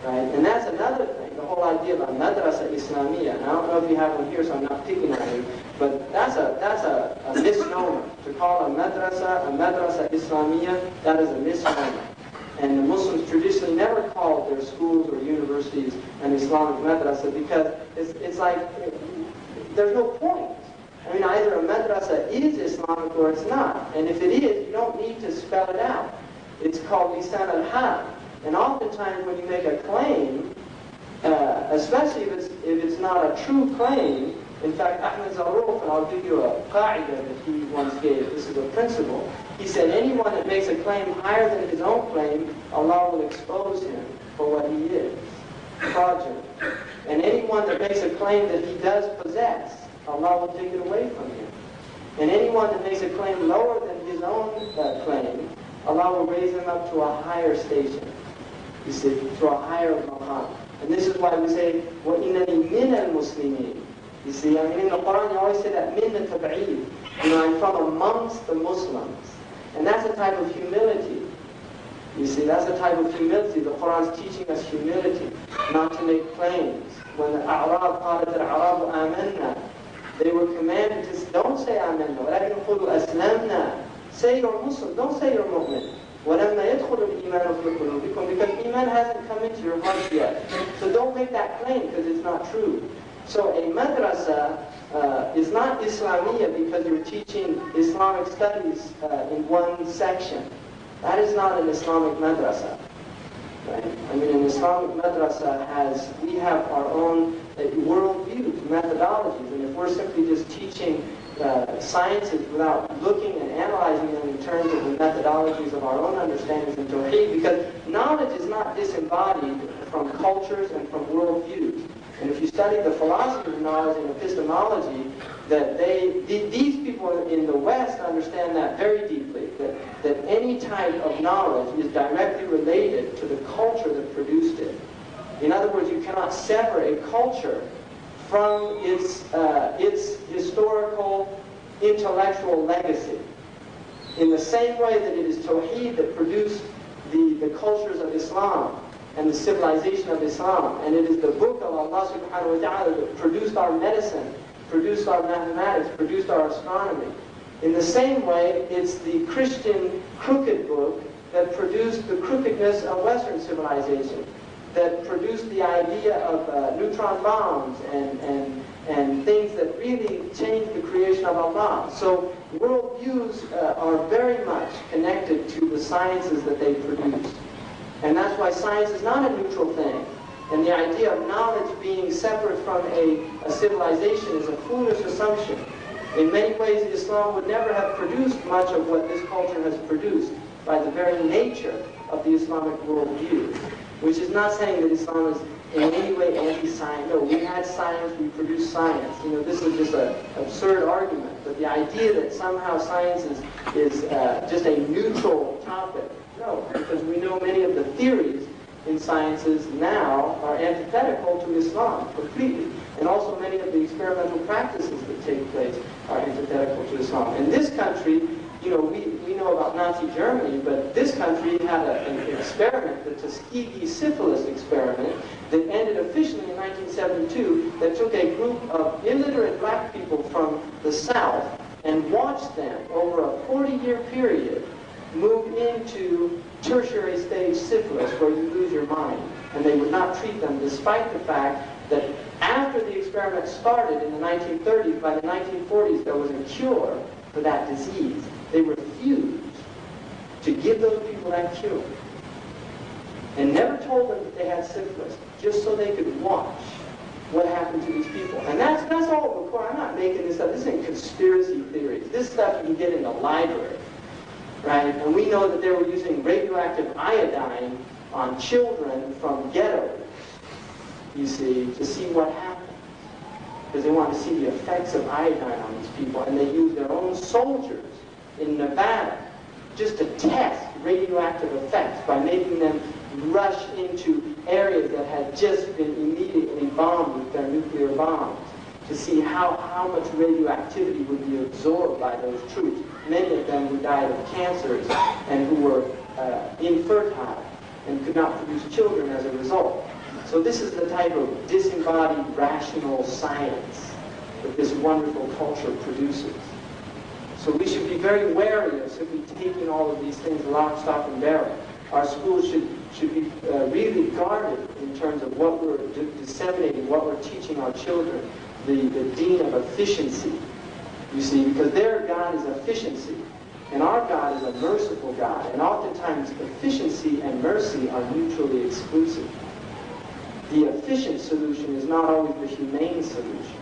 Right? And that's another thing, the whole idea of a madrasa Islamiyya. And I don't know if you have one here, so I'm not picking on you, but that's a misnomer. To call a madrasa Islamiyya, that is a misnomer. And the Muslims traditionally never called their schools or universities an Islamic madrasa because it's like, there's no point. I mean, either a madrasa is Islamic or it's not. And if it is, you don't need to spell it out. It's called lisan al-hal. And oftentimes when you make a claim, especially if it's not a true claim, In fact, Ahmed Zarruf, and I'll give you a qa'idah that he once gave, this is a principle. He said, anyone that makes a claim higher than his own claim, Allah will expose him for what he is, fraudulent. And anyone that makes a claim that he does possess, Allah will take it away from him. And anyone that makes a claim lower than his own claim, Allah will raise him up to a higher station. You see, to a higher maqam. And this is why we say, وَإِنَّنِي مِنَ الْمُسْلِمِينَ. You see, I mean, in the Quran you always say that, min al-tab'id. You know, I'm from amongst the Muslims. And that's a type of humility. You see, that's a type of humility. The Quran's teaching us humility, not to make claims. When the A'rab قالت الأعراب آمنا, they were commanded to don't say آمنا, ولكن قولوا أسلمنا. Say you're Muslim, don't say you're mu'min. وَلَمَّا يَدْخُلُ الْإِيمَانُ فِي قُلُوبِكُم, because Iman hasn't come into your heart yet. So don't make that claim because it's not true. So a madrasa is not Islamiyya because you're teaching Islamic studies in one section. That is not an Islamic madrasa. Right? I mean, an Islamic madrasa we have our own worldviews, methodologies, and if we're simply just teaching sciences without looking and analyzing them in terms of the methodologies of our own understandings in Tawheed, because knowledge is not disembodied from cultures and from worldviews. And if you study the philosophy of knowledge and epistemology, that these people in the West understand that very deeply, that any type of knowledge is directly related to the culture that produced it. In other words, you cannot sever a culture from its historical, intellectual legacy. In the same way that it is Tawheed that produced the cultures of Islam and the civilization of Islam, and it is the book of Allah subhanahu wa ta'ala that produced our medicine, produced our mathematics, produced our astronomy. In the same way, it's the Christian crooked book that produced the crookedness of Western civilization, that produced the idea of neutron bombs and things that really changed the creation of Allah. So worldviews are very much connected to the sciences that they produce. And that's why science is not a neutral thing. And the idea of knowledge being separate from a civilization is a foolish assumption. In many ways, Islam would never have produced much of what this culture has produced by the very nature of the Islamic worldview. Which is not saying that Islam is in any way anti-science. No, we had science, we produced science. You know, this is just an absurd argument. But the idea that somehow science is just a neutral topic, no, because we know many of the theories in sciences now are antithetical to Islam completely. And also many of the experimental practices that take place are antithetical to Islam. In this country, you know, we know about Nazi Germany, but this country had an experiment, the Tuskegee syphilis experiment, that ended officially in 1972, that took a group of illiterate black people from the South and watched them over a 40-year period move into tertiary stage syphilis, where you lose your mind. And they would not treat them, despite the fact that after the experiment started in the 1930s, by the 1940s there was a cure for that disease. They refused to give those people that cure. And never told them that they had syphilis, just so they could watch what happened to these people. And that's all the Quran. I'm not making this up. This isn't conspiracy theories. This stuff you can get in the library, right? And we know that they were using radioactive iodine on children from ghettos, you see, to see what happened. Because they wanted to see the effects of iodine on these people. And they used their own soldiers in Nevada just to test radioactive effects by making them rush into areas that had just been immediately bombed with their nuclear bombs to see how much radioactivity would be absorbed by those troops. Many of them who died of cancers and who were infertile and could not produce children as a result. So this is the type of disembodied, rational science that this wonderful culture produces. So we should be very wary of simply taking all of these things lock, stock, and barrel. Our schools should be really guarded in terms of what we're disseminating, what we're teaching our children, the deen of efficiency, you see, because their God is efficiency, and our God is a merciful God, and oftentimes efficiency and mercy are mutually exclusive. The efficient solution is not always the humane solution.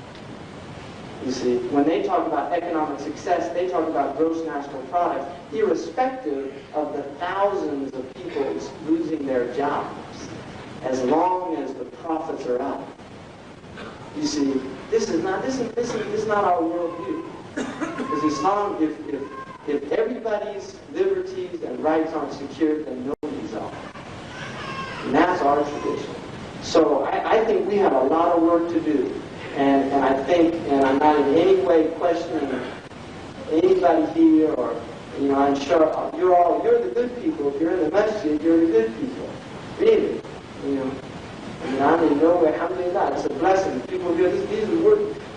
You see, when they talk about economic success, they talk about gross national product, irrespective of the thousands of people losing their jobs, as long as the profits are up. You see, this is not our worldview. Because Islam, if everybody's liberties and rights aren't secured, then nobody's are. And that's our tradition. So I think we have a lot of work to do. And I think, and I'm not in any way questioning anybody here, or, I'm sure you're the good people. If you're in the masjid, you're the good people. Really. I'm in no way, alhamdulillah, it's a blessing. People here,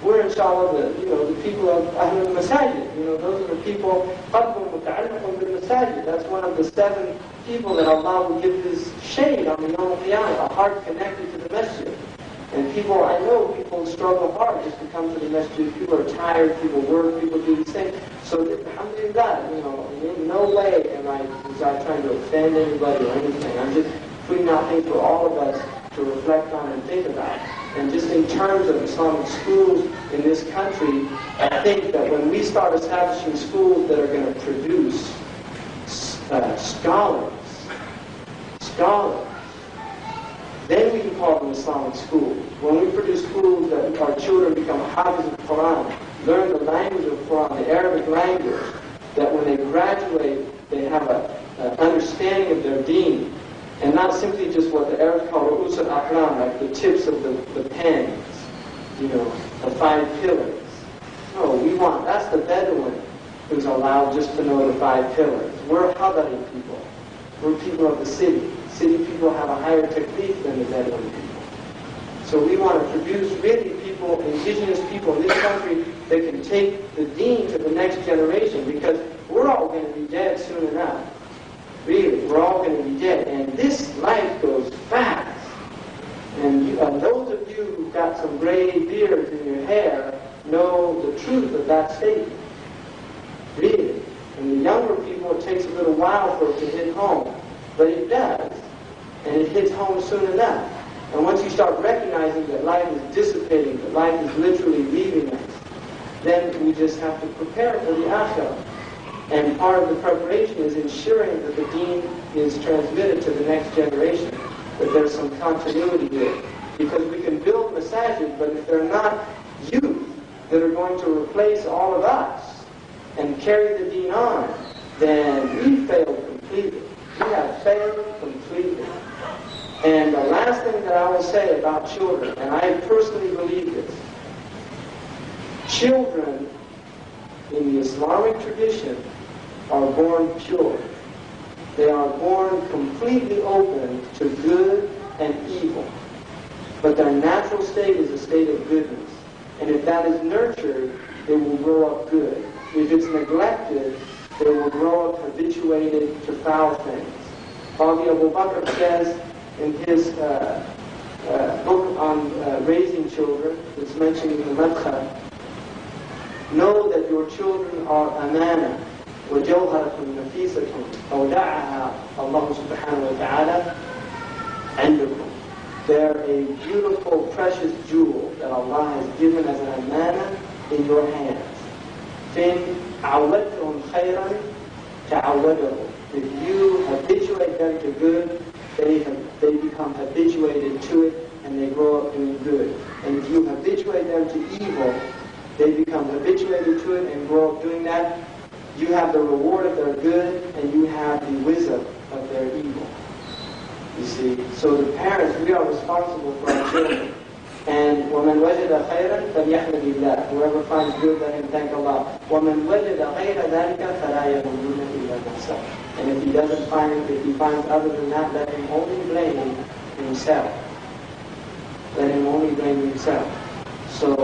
we're inshallah the people of Ahlul Masajid. Those are the people, that's one of the 7 people that Allah will give His shade on the Yawm al-Qiyamah, a heart connected to the masjid. And I know people struggle hard just to come to the masjid. People are tired, people work, people do these things. So, alhamdulillah, in no way am I trying to offend anybody or anything. I'm just putting out things for all of us to reflect on and think about. And just in terms of Islamic schools in this country, I think that when we start establishing schools that are going to produce scholars, then we can call them Islamic schools. When we produce schools that our children become hafiz of the Quran, learn the language of the Quran, the Arabic language, that when they graduate, they have an understanding of their deen, and not simply just what the Arabs call ru'us al-aqlam, like the tips of the pens, the 5 pillars. No, that's the Bedouin who's allowed just to know the 5 pillars. We're Hadari people. We're people of the city. City people have a higher taklif than the Bedouin people. So we want to produce really people, indigenous people in this country, that can take the deen to the next generation, because we're all going to be dead soon enough. Really, we're all going to be dead. And this life goes fast. And those of you who've got some gray beards in your hair know the truth of that statement. Really. And the younger people, it takes a little while for it to hit home. But it does. And it hits home soon enough. And once you start recognizing that life is dissipating, that life is literally leaving us, then we just have to prepare for the akhirah. And part of the preparation is ensuring that the deen is transmitted to the next generation, that there's some continuity here. Because we can build masajid, but if they're not youth that are going to replace all of us and carry the deen on, then we failed completely. We have failed completely. And the last thing that I will say about children, and I personally believe this, children in the Islamic tradition are born pure. They are born completely open to good and evil. But their natural state is a state of goodness. And if that is nurtured, they will grow up good. If it's neglected, they will grow up habituated to foul things. Qadi Abu Bakr says in his book on raising children, it's mentioned in the Madkhal, know that your children are amana, وَجَوْهَرَةٌ نَفِيسَةٌ أَوْدَعَهَا اللَّهُ سُبْحَانَهُ وَتَعَالَى عِنْدَكُمْ. They're a beautiful, precious jewel that Allah has given as an amana in your hands. فِإِنْ عَوَّدْتُهُمْ خَيْرًا تَعَوَّدَهُمْ. If you habituate them to good, they become habituated to it, and they grow up doing good. And if you habituate them to evil, they become habituated to it and grow up doing that. You have the reward of their good, and you have the wisdom of their evil. You see, so the parents, we are responsible for our children. And وَمَنْ وَجَدَ خَيْرًا فَلْيَحْمِدِ اللَّهِ. Whoever finds good, let him thank Allah. وَمَنْ وَجَدَ غَيْرَ ذَلِكَ فَلَا يَلُومَنَّ إِلَّا نَفْسَهُ. And if he doesn't find it, if he finds other than that, let him only blame himself. Let him only blame himself. So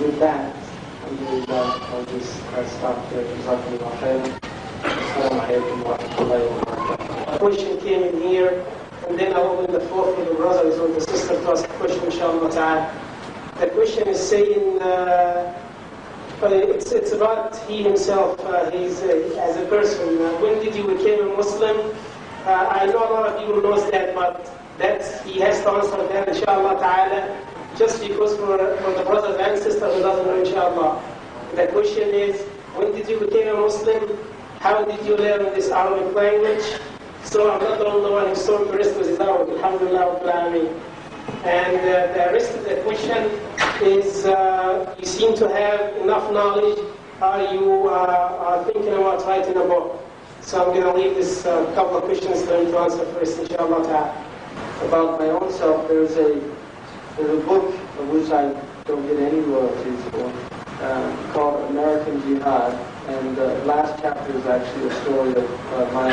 with that, I'll just stop there. Jazakumullah khairan. Assalamu alaikum wa rahmatullahi wa barakatuh. A question came in here, and then I'll open the floor for the brothers or the sisters to ask a question, inshallah ta'ala. The question is saying, it's about he himself, he's as a person. When did you become a Muslim? I know a lot of people knows that, but he has to answer that, inshallah ta'ala. just because for the brothers and sisters who doesn't know, inshallah. The question is, when did you become a Muslim? How did you learn this Arabic language? So I'm not the only one who solved the rest with his Arabic, alhamdulillah, and the rest of the question is, you seem to have enough knowledge. Are you are thinking about writing a book? So I'm going to leave this couple of questions for him to answer first, inshallah ta'ala. About my own self, there's a book of which I don't get any royalties for, called American Jihad, and the last chapter is actually a story of my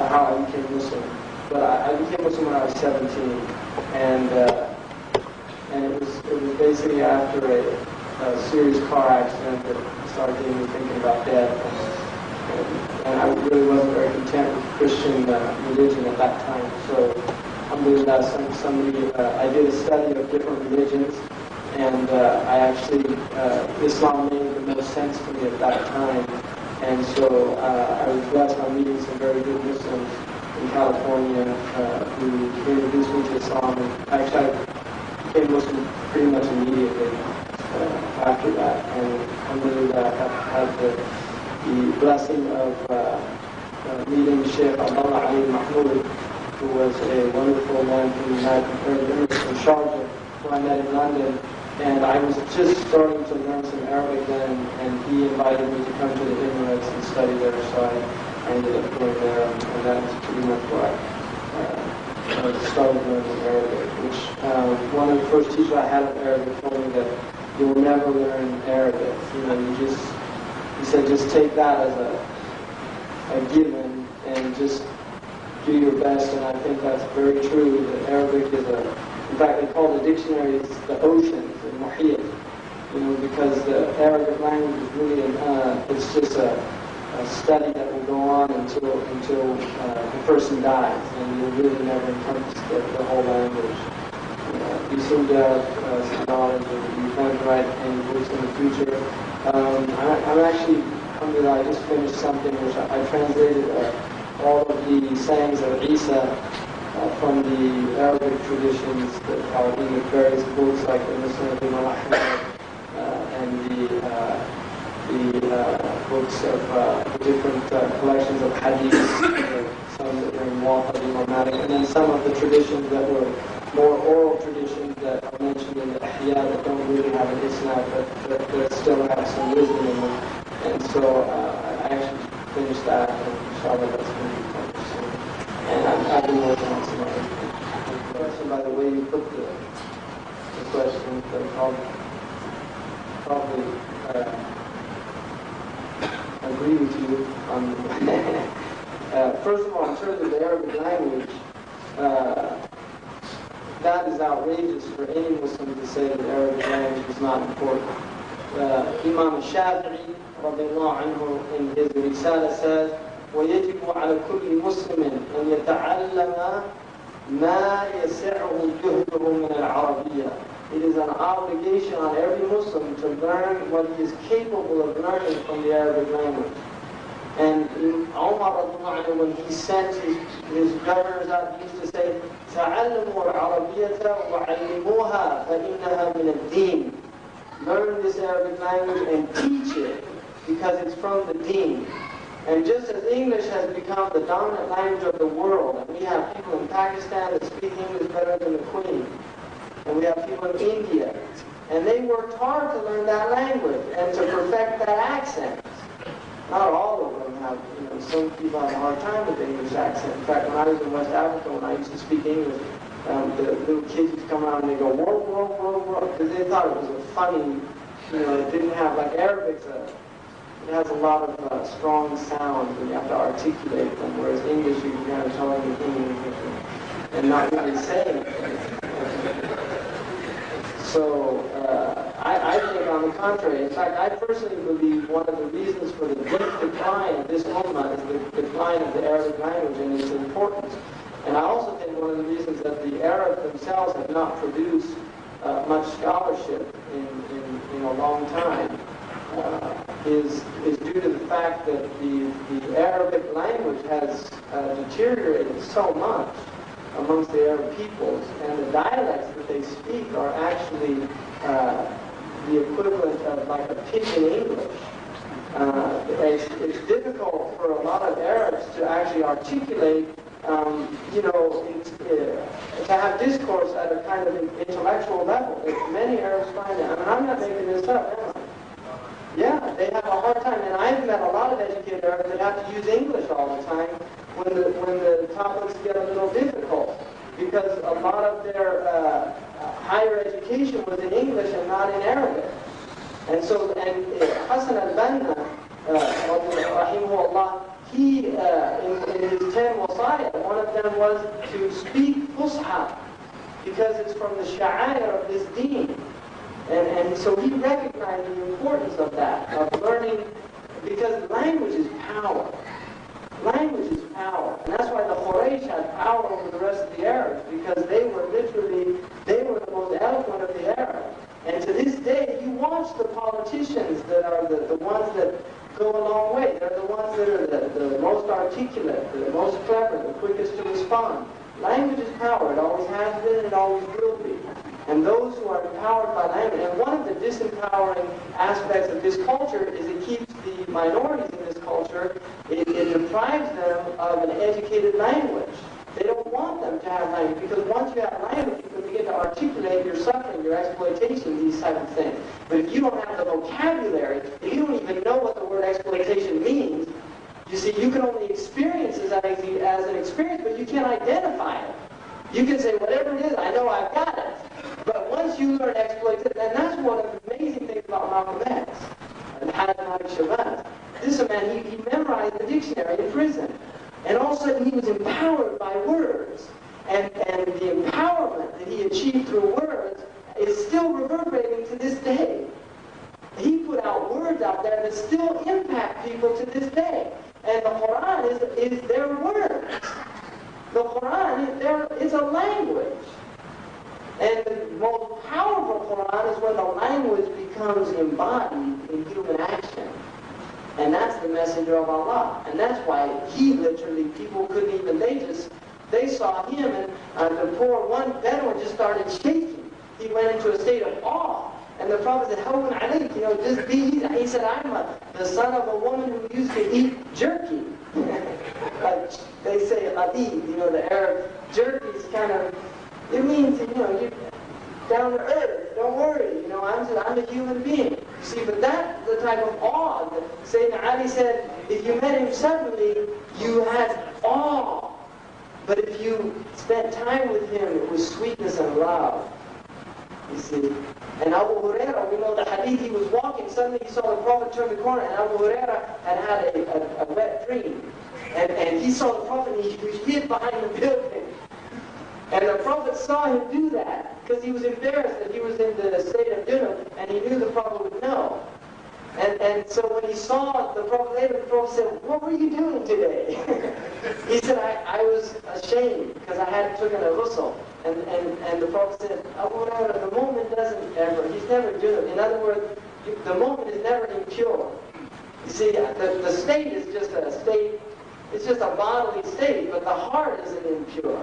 how I became Muslim. But I became Muslim when I was 17, and it was basically after a serious car accident that started getting me thinking about death, and I really wasn't very content with Christian religion at that time. So alhamdulillah, I did a study of different religions, and I actually, Islam made the most sense to me at that time. And so I was blessed by meeting some very good Muslims in California who introduced me to Islam. And actually, I became Muslim pretty much immediately after that. And alhamdulillah, I had the blessing of meeting Sheikh Abdullah Ali Mahmoud, who was a wonderful man from the United Arab Emirates from Sharjah, who I met in London. And I was just starting to learn some Arabic then, and he invited me to come to the Emirates and study there, so I ended up going there, and that's pretty much where I started learning Arabic, which one of the first teachers I had of Arabic told me that you will never learn Arabic. You know, he said just take that as a given and just do your best, and I think that's very true, that Arabic is in fact, they call the dictionaries the oceans, the muhit, you know, because the Arabic language is really, it's just a study that will go on until the person dies, and you'll really never encompass the whole language. You seem to have some knowledge, and you plan to write any books in the future. I'm actually, alhamdulillah, I just finished something which I translated all of the sayings of Isa from the Arabic traditions that are in the various books like the Muslim and the books of the different collections of hadiths, some that were in Muwatta Malik, and then some of the traditions that were more oral traditions that are mentioned in the Ihya that don't really have an isnad, but that still have some wisdom in them. And so I actually finished that, and inshallah that's going to be published soon. And I've been working on some other question, by the way you put the question, that I'll probably agree with you on. First of all, in terms of the Arabic language, that is outrageous for any Muslim to say that Arabic language is not important. Imam Shafi'i, radiallahu anhu, in his Risala says, ويجب على كل مسلم أن يتعلم ما يسعه جهده من العربية. It is an obligation on every Muslim to learn what he is capable of learning from the Arabic language. And Umar, when he sent his governors out, he used to say, تعلموا العربية وعلموها فإنها من الدين. Learn this Arabic language and teach it because it's from the deen. And just as English has become the dominant language of the world, and we have people in Pakistan that speak English better than the Queen, and we have people in India, and they worked hard to learn that language and to perfect that accent. Not all of them have, some people have a hard time with the English accent. In fact, when I was in West Africa, when I used to speak English, the little kids would come around and they go, whoa, whoa, whoa, whoa, because they thought it was a funny, it didn't have, like Arabic's it has a lot of strong sounds and you have to articulate them, whereas English you can kind of tell anything and not really say anything. So I think on the contrary, in fact I personally believe one of the reasons for the deep decline of this ummah is the decline of the Arabic language and its importance. And I also think one of the reasons that the Arabs themselves have not produced much scholarship in a long time is due to the fact that the Arabic language has deteriorated so much amongst the Arab peoples, and the dialects that they speak are actually the equivalent of like a pidgin English. It's difficult for a lot of Arabs to actually articulate, to have discourse at a kind of intellectual level. Many Arabs find that. I mean, I'm not making this up, am I? Yeah, they have a hard time, and I've met a lot of educated Arabs that have to use English all the time when the topics get a little difficult, because a lot of their higher education was in English and not in Arabic. And so, Hassan al-Banna, rahimahullah, he, in his 10 wasaya, one of them was to speak Fusha, because it's from the sha'air of this deen. And so he recognized the importance of that, of learning, because language is power. Language is power. And that's why the Quraysh had power over the rest of the Arabs, because they were the most eloquent of the Arabs. And to this day, you watch the politicians that are the ones that go a long way. They're the ones that are the most articulate, the most clever, the quickest to respond. Language is power. It always has been, it always will be. And those who are empowered by language, and one of the disempowering aspects of this culture is it keeps the minorities in this culture, it deprives them of an educated language. They don't want them to have language, because once you have language, you can begin to articulate your suffering, your exploitation, these type of things. But if you don't have the vocabulary, if you don't even know what the word exploitation means, you see, you can only experience it as an experience, but you can't identify it. You can say, whatever it is, I know I've got it. But once you learn exploitation, and that's one of the amazing things about Malcolm X, and Hamza Yusuf. This man, he memorized the dictionary in prison. And all of a sudden he was empowered by words. And the empowerment that he achieved through words is still reverberating to this day. He put out words out there that still impact people to this day. And the Quran is their words. The Quran is a language. And the most powerful Quran is when the language becomes embodied in human action. And that's the messenger of Allah. And that's why he literally, people couldn't even, they saw him, and the poor one Bedouin just started shaking. He went into a state of awe. And the Prophet said, Hawun alayk, just be, he said, I'm the son of a woman who used to eat jerky. Like they say, Adid, the Arab jerky is kind of, it means, you're down to earth, don't worry, I'm a human being. See, but that's the type of awe that Sayyidina Ali said, if you met him suddenly, you had awe. But if you spent time with him, it was sweetness and love. You see. And Abu Huraira, we know the hadith, he was walking, suddenly he saw the Prophet turn the corner, and Abu Huraira had a wet dream. And he saw the Prophet, and he hid behind the building. And the Prophet saw him do that, because he was embarrassed that he was in the state of junub, and he knew the Prophet would know. And so when he saw the Prophet later, the Prophet said, what were you doing today? He said, I was ashamed, because I hadn't taken a ghusl. And the Prophet said, Abu Hurairah, the moment doesn't ever, he's never junub. In other words, the moment is never impure. You see, the state is just a state, it's just a bodily state, but the heart isn't impure.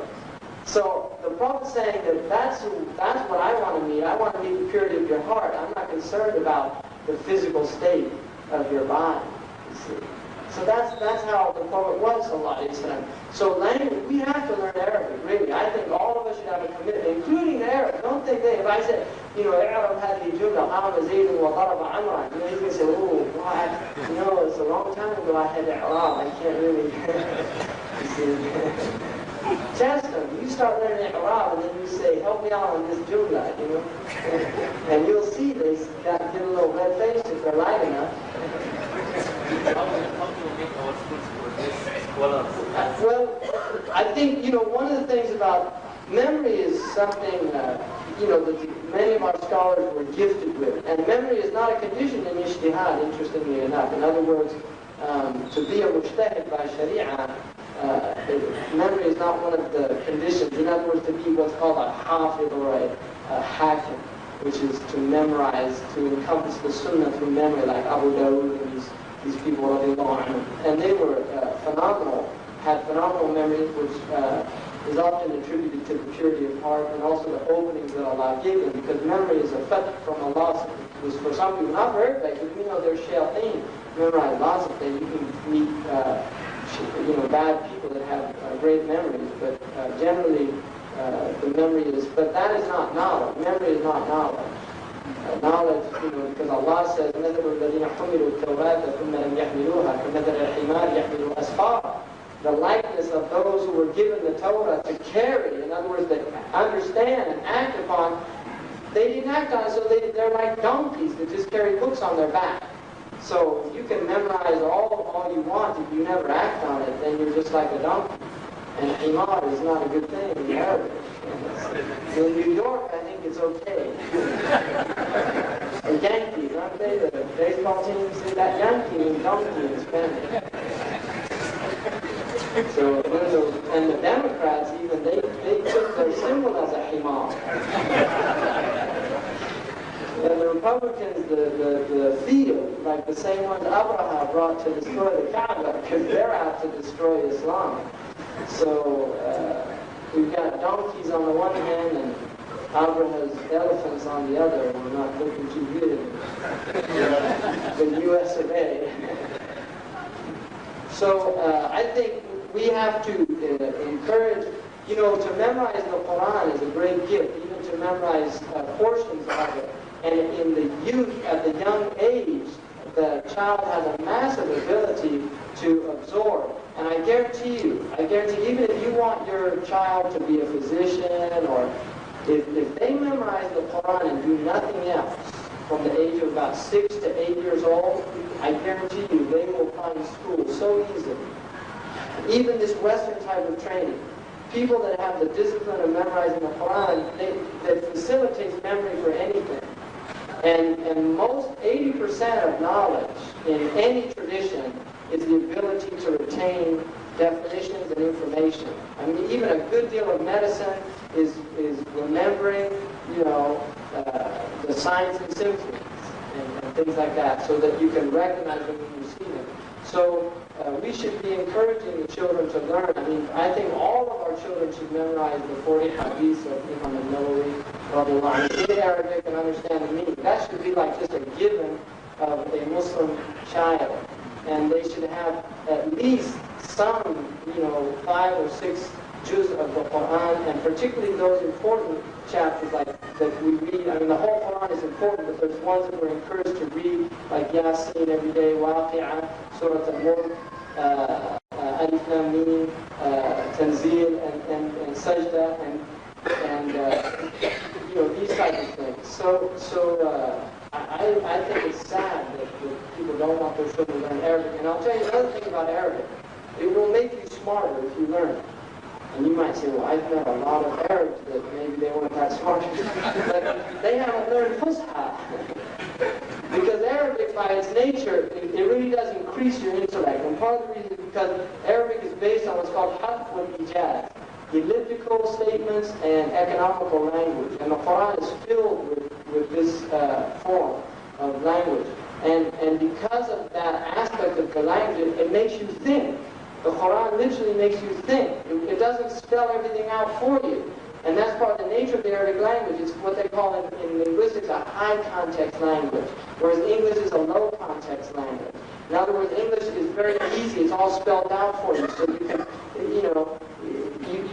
So the Prophet's saying that that's what I want to meet. I want to meet the purity of your heart. I'm not concerned about the physical state of your body. You see. So that's how the Prophet was, sallallahu alaihi wasallam. So language, we have to learn Arabic, really. I think all of us should have a commitment, including the Arabs. Don't think that if I said, Arab had the jumla, Qama Zaydun wa daraba Amran, he's going to say, oh, what? It's a long time ago I had Arab. I can't really, you see. Test them. You start learning Arab and then you say, help me out on this jumla, And you'll see they get a little red face if they're light enough. How do you make our schools produce scholars? Well, I think, one of the things about memory is something, that many of our scholars were gifted with. And memory is not a condition in ijtihad, interestingly enough. In other words, to be a mujtahid by sharia, memory is not one of the conditions. In other words, to be what's called a hafid or a hakim, which is to memorize, to encompass the sunnah through memory, like Abu Dawud and these people, and they were phenomenal, had phenomenal memories, which is often attributed to the purity of heart and also the openings that Allah gave them, because memory is a fath from Allah. It was for some people, not for everybody, because we know there's shayateen. Memorize lots of things. You can meet bad people that have great memories, but generally the memory is, but that is not knowledge. Memory is not knowledge. Knowledge, because Allah says, مَثَلُ الَّذِينَ حُمِلُوا التَّوْرَاةَ ثُمَّ لَمْ يَحْمِلُوهَا كَمَثَلِ الْحِمَارِ يَحْمِلُ أَسْفَارًا. The likeness of those who were given the Torah to carry, in other words, that understand and act upon, they didn't act on it, so they're like donkeys that just carry books on their back. So you can memorize all you want. If you never act on it, then you're just like a donkey. And himar is not a good thing in Arabic. In New York, I think it's okay. The Yankees, aren't they? The baseball team say that Yankee means donkey in Spanish. So, and the Democrats even, they took their symbol as a himar. And the Republicans, the field, like the same ones Abraham brought to destroy the Kaaba, because they're out to destroy Islam. So we've got donkeys on the one hand and Abraham's elephants on the other, and we're not looking too good in the U.S. of A. So I think we have to encourage, to memorize the Quran is a great gift, even to memorize portions of it. And in the youth, at the young age, the child has a massive ability to absorb. And I guarantee you, even if you want your child to be a physician, or if they memorize the Quran and do nothing else from the age of about 6 to 8 years old, I guarantee you they will find school so easily. Even this Western type of training, people that have the discipline of memorizing the Quran, that facilitates memory for anything. And most 80% of knowledge in any tradition is the ability to retain definitions and information. I mean, even a good deal of medicine is remembering, the signs and symptoms and things like that, so that you can recognize them when you see them. So we should be encouraging the children to learn. I mean, I think all of our children should memorize the 40 hadiths of Imam al-Nawawi, in Arabic, and understand the meaning. That should be like just a given of a Muslim child. And they should have at least some, 5 or 6 juz of the Quran, and particularly those important chapters like that we read. I mean, the whole Quran is important, but there's ones that we're encouraged to read, like Yasin every day, Waqi'ah, Surah Al-Mulk, Alif Lam Mim, Tanzil, and Sajda, and these types of things. So I think it's sad that people don't want their children to learn Arabic. And I'll tell you another thing about Arabic. It will make you smarter if you learn it. And you might say, well, I've met a lot of Arabs that maybe they weren't that smart. But they haven't learned Fusha. Because Arabic, by its nature, it really does increase your intellect. And part of the reason is because Arabic is based on what's called harf wal ijaz, elliptical statements and economical language. And the Quran is filled with this form of language. And because of that aspect of the language, it makes you think. The Quran literally makes you think. It doesn't spell everything out for you. And that's part of the nature of the Arabic language. It's what they call in linguistics a high context language, whereas English is a low context language. In other words, English is very easy. It's all spelled out for you. So you can,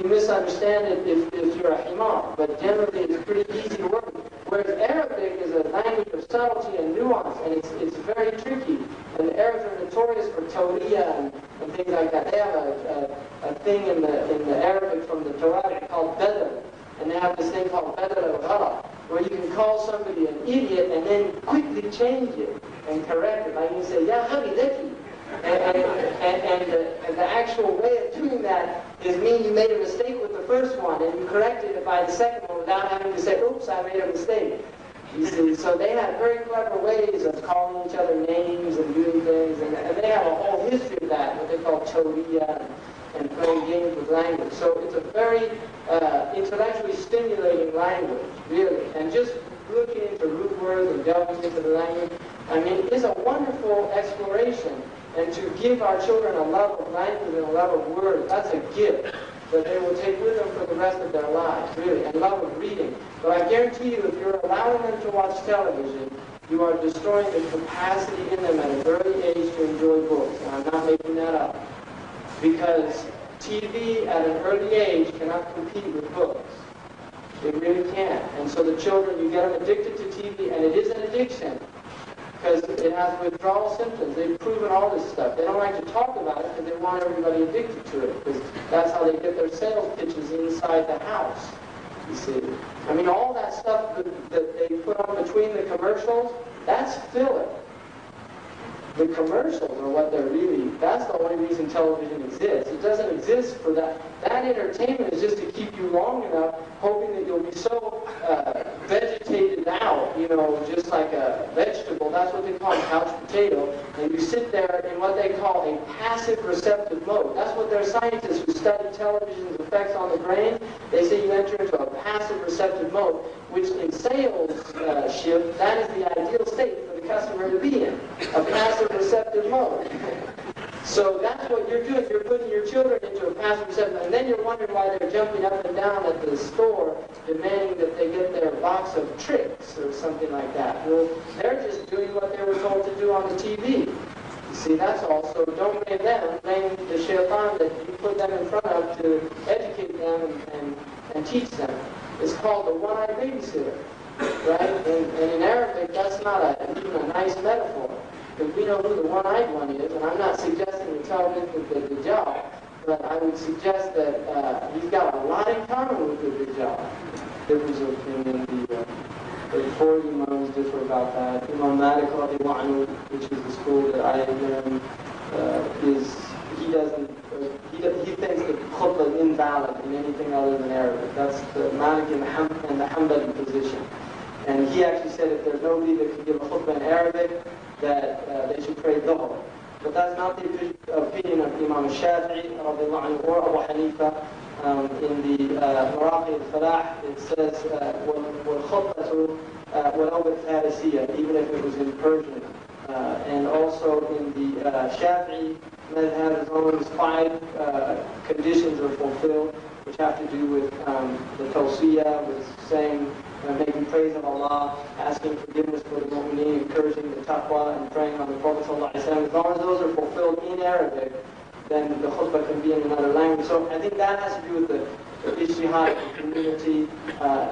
you misunderstand it if you're a himar. But generally it's pretty easy to work with. Whereas Arabic is a language of subtlety and nuance, and it's very tricky. And the Arabs are notorious for tawriya and things like that. They have a thing in the Arabic from the Torah called badr, and they have this thing called badr al-ghalat, where you can call somebody an idiot and then quickly change it and correct it. Like you say, ya habidaki. And the actual way of doing that is mean you made a mistake with the first one and you corrected it by the second one without having to say, oops, I made a mistake. You see, so they have very clever ways of calling each other names and doing things, and they have a whole history of that, what they call tawriya, and playing games with language. So it's a very intellectually stimulating language, really. And just looking into root words and delving into the language, I mean, it's a wonderful exploration. And to give our children a love of language and a love of words, that's a gift. that they will take with them for the rest of their lives, really, and love of reading. But I guarantee you, if you're allowing them to watch television, you are destroying the capacity in them at an early age to enjoy books. And I'm not making that up. Because TV at an early age cannot compete with books. It really can't. And so the children, you get them addicted to TV, and it is an addiction. Because it has withdrawal symptoms. They've proven all this stuff. They don't like to talk about it because they want everybody addicted to it. Because that's how they get their sales pitches inside the house. You see. I mean, all that stuff that they put on between the commercials, that's filler. The commercials are what they're really, that's the only reason television exists. It doesn't exist for that. That entertainment is just to keep you long enough, hoping that you'll be so vegetated out, you know, just like a vegetable. That's what they call a couch potato. And you sit there in what they call a passive receptive mode. That's what their scientists who study television's effects on the brain, they say you enter into a passive receptive mode, which in sales shift, that is the ideal state for the customer to be in, a passive receptive mode. So that's what you're doing. You're putting your children into a passive receptive, and then you're wondering why they're jumping up and down at the store demanding that they get their box of tricks or something like that. Well, they're just doing what they were told to do on the TV. You see, that's also, don't blame them, blame the shaitan that you put them in front of to educate them and teach them. It's called the one-eyed babysitter, right? And in Arabic, that's not even a nice metaphor. Because we know who the one-eyed one is, and I'm not suggesting the television with the Dajjal, but I would suggest that he's got a lot in common with the Dajjal. Difference of opinion, the four imams differ about that. Imam Malik, which is the school that I am in, he thinks that khutbah is invalid in anything other than Arabic. That's the Malik and the Hanbali position. And he actually said if there's nobody that can give a khutbah in Arabic, that they should pray dhuhr. But that's not the opinion of Imam Shafi'i or Abu Hanifa. In the Maraqi al-Falah, it says, وَالْخُطْبَةُ وَلَوْ بِالْفَارِسِيَّةِ, even if it was in Persian. And also in the Shafi'i madhab, as long as 5 conditions are fulfilled, which have to do with the tawsiyah, with saying, making praise of Allah, asking forgiveness for the mu'mineen, encouraging the taqwa, and praying on the Prophet ﷺ. As long as those are fulfilled in Arabic, then the khutbah can be in another language. So I think that has to do with the ijtihad of the community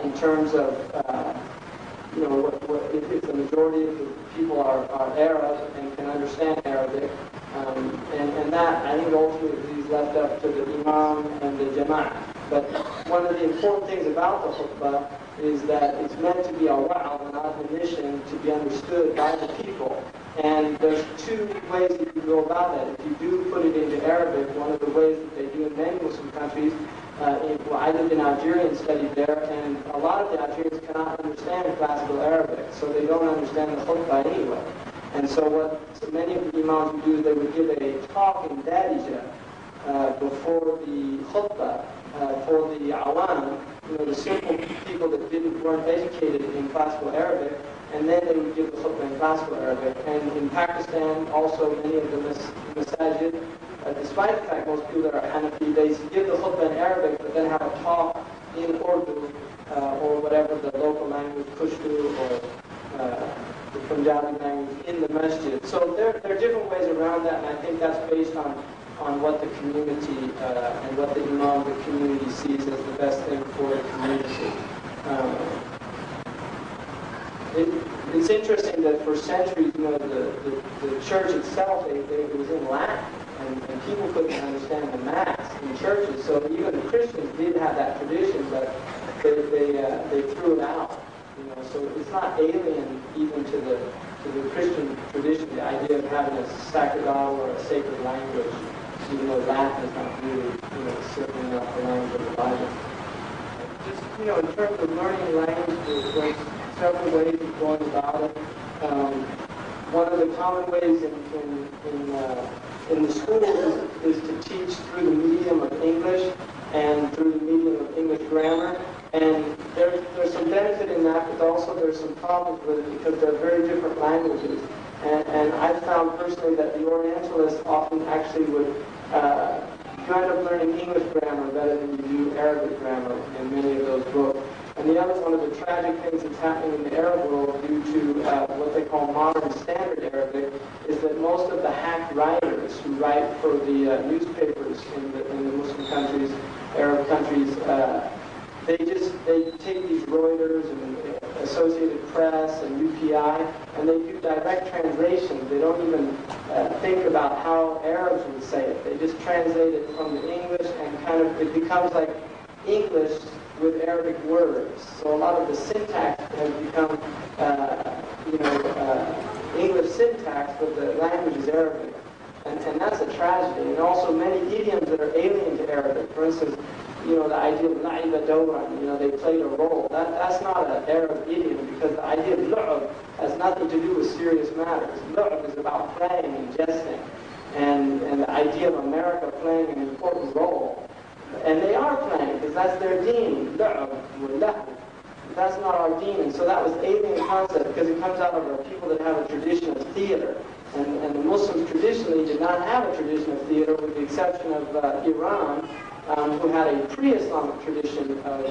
in terms of, if the majority of the people are Arab and can understand Arabic, and that I think ultimately is left up to the imam and the jama'ah. But one of the important things about the khutbah is that it's meant to be a wa'al and admonition to be understood by the people. And there's 2 ways that you go about that. If you do put it into Arabic, one of the ways that they do in many Muslim countries, I lived in Algeria and studied there, and a lot of the Algerians cannot understand classical Arabic, so they don't understand the khutbah anyway. And so what many of the imams would do is they would give a talk in Darija before the khutbah for the awam, the simple people that weren't educated in classical Arabic, and then they would give the khutbah in classical Arabic. And in Pakistan, also many of the masajid, despite the fact most people that are Hanafi, they give the khutbah in Arabic, but then have a talk in Urdu or whatever the local language, Pushtu or the Punjabi language in the masjid. So there are different ways around that, and I think that's based on what the community and what the imam of the community sees as the best thing for the community. It's interesting that for centuries, the church itself, it was in Latin, and people couldn't understand the Mass in churches. So even the Christians did have that tradition, but they threw it out. So it's not alien even to the Christian tradition, the idea of having a sacerdotal or a sacred language, even though Latin is not really, certainly not the language of the Bible. Just, in terms of learning language, there's several ways of going about it. One of the common ways in the schools is to teach through the medium of English and through the medium of English grammar. And there's some benefit in that, but also there's some problems with it because they're very different languages. And I've found personally that the Orientalists often actually would you end up learning English grammar better than you do Arabic grammar in many of those books. And the other one of the tragic things that's happening in the Arab world due to what they call modern standard Arabic is that most of the hacked writers who write for the newspapers in the Muslim countries, Arab countries, they take these Reuters and Associated Press and UPI, and they do direct translations. They don't even think about how Arabs would say it. They just translate it from the English, and kind of it becomes like English with Arabic words. So a lot of the syntax has become, English syntax, but the language is Arabic. And that's a tragedy. And also many idioms that are alien to Arabic. For instance, the idea of la'iba dawran, they played a role. That's not an Arab idiom, because the idea of lu'ab has nothing to do with serious matters. Lu'ab is about playing and jesting. And the idea of America playing an important role. And they are playing, because that's their deen. That's not our deen. And so that was alien concept, because it comes out of a people that have a tradition of theater. And the Muslims traditionally did not have a tradition of theater, with the exception of Iran, who had a pre-Islamic tradition of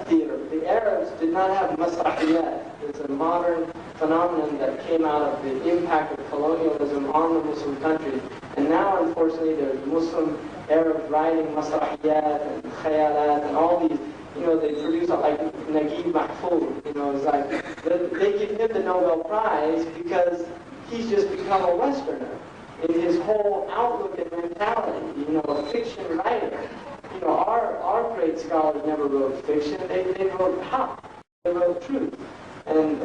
theater. The Arabs did not have masrahiyat. It's a modern phenomenon that came out of the impact of colonialism on the Muslim countries. And now, unfortunately, there's Muslim Arabs writing masrahiyat and khayalat and all these, they produce like Naguib Mahfouz, it's like, they give him the Nobel Prize because he's just become a Westerner in his whole outlook and mentality, a fiction writer. Our great scholars never wrote fiction, they wrote haqq, they wrote truth. And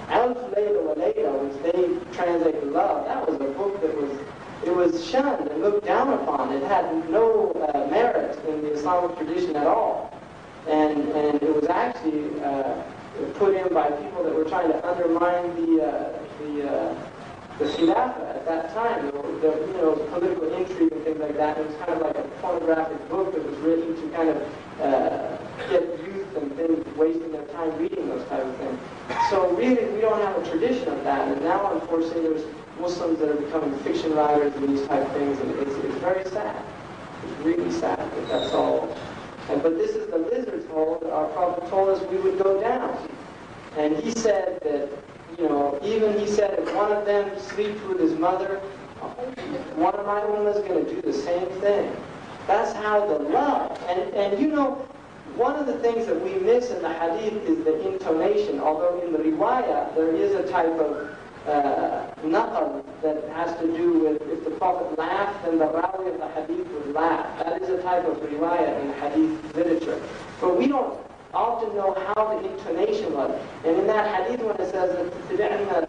Alf Layla wa Layla, which they translated love, that was a book that was shunned and looked down upon. It had no merit in the Islamic tradition at all. And it was actually put in by people that were trying to undermine the Khilafah at that time. The political intrigue and things like that. It was kind of like a pornographic book that was written to kind of get youth and then wasting their time reading those type of things. So really, we don't have a tradition of that. And now, unfortunately, there's Muslims that are becoming fiction writers and these type of things, and it's very sad. It's really sad that that's all. But this is the lizard's hole that our Prophet told us we would go down. And he said that, even he said if one of them sleeps with his mother, one of my women is going to do the same thing. That's how the love. And one of the things that we miss in the hadith is the intonation, although in the riwayah there is a type of naqal that has to do with if the Prophet laughed, then the rawi of the hadith would laugh. That is a type of riwayah in hadith literature. But we don't often know how the intonation was. And in that hadith when it says that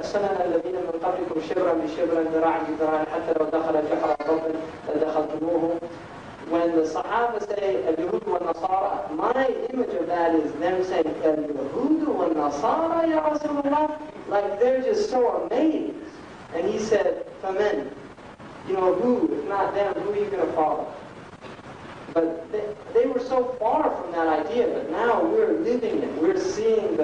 سَنَنَ الَّذِينَ مِنْ قَبْلِكُمْ شِبْرًا بِشِبْرًا ذِرَاعًا بِذِرَاعٍ حَتَّى لَوْ دَخَلَ جُحْرَ ضَبٍّ لَدَخَلْتُمُوهُ. When the Sahaba say al-Yahud wa Nasara, my image of that is them saying al-Yahud wa Nasara, Ya Rasulullah, like they're just so amazed. And he said, فَمَنْ, who, if not them, who are you going to follow? But they were so far from that idea, but now we're living it, we're seeing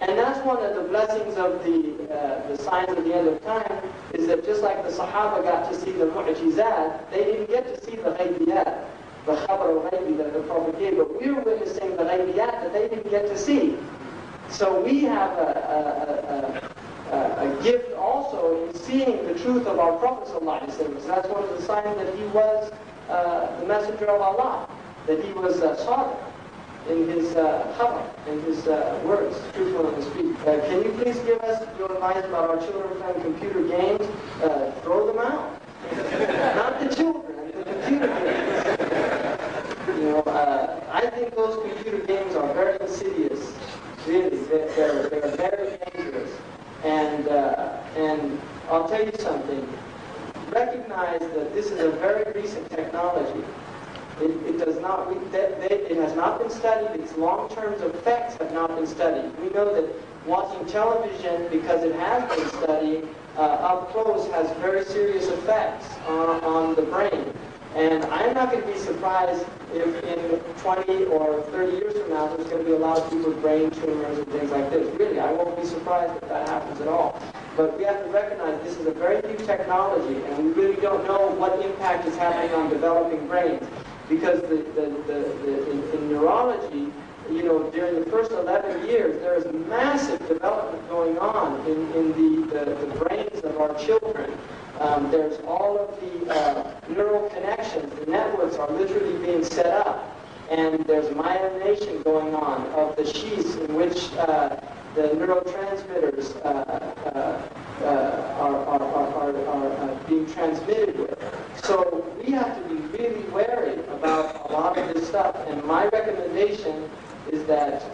and that's one of the blessings of the signs of the end of time, is that just like the Sahaba got to see the mu'jizat, they didn't get to see the ghaybiyat, the khabar al-ghaybi that the Prophet gave, but we're witnessing the ghaybiyat that they didn't get to see. So we have a gift also in seeing the truth of our Prophet ﷺ. So that's one of the signs that he was the messenger of Allah, that he was sadiq in his khabar, in his words, truthful in his speech. Can you please give us your advice about our children playing computer games? Throw them out. Not the children, the computer games. I think those computer games are very insidious. Really, they're very dangerous. And I'll tell you something. Recognize that this is a very recent technology. It has not been studied. Its long-term effects have not been studied. We know that watching television, because it has been studied up close, has very serious effects on the brain. And I'm not going to be surprised if in 20 or 30 years from now there's going to be a lot of people with brain tumors and things like this. Really, I won't be surprised if that happens at all. But we have to recognize this is a very new technology, and we really don't know what impact is happening on developing brains. Because in neurology, you know, during the first 11 years, there is massive development going on in the brains of our children. There's all of the neural connections, the networks are literally being set up. And there's myelination going on of the sheaths in which the neurotransmitters are being transmitted with. So we have to be really wary about a lot of this stuff. And my recommendation is that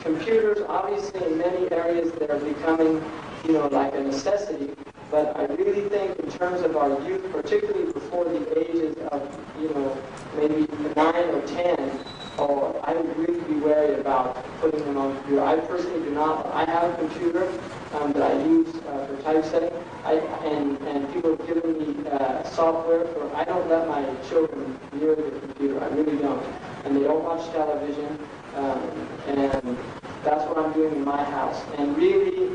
computers, obviously in many areas, they're becoming, you know, like a necessity. But I really think in terms of our youth, particularly before the ages of, you know, maybe 9 or 10, I would really be wary about putting them on computer. I personally do not. I have a computer that I use for typesetting, and people have given me software for. I don't let my children near the computer. I really don't. And they don't watch television, and that's what I'm doing in my house. And really,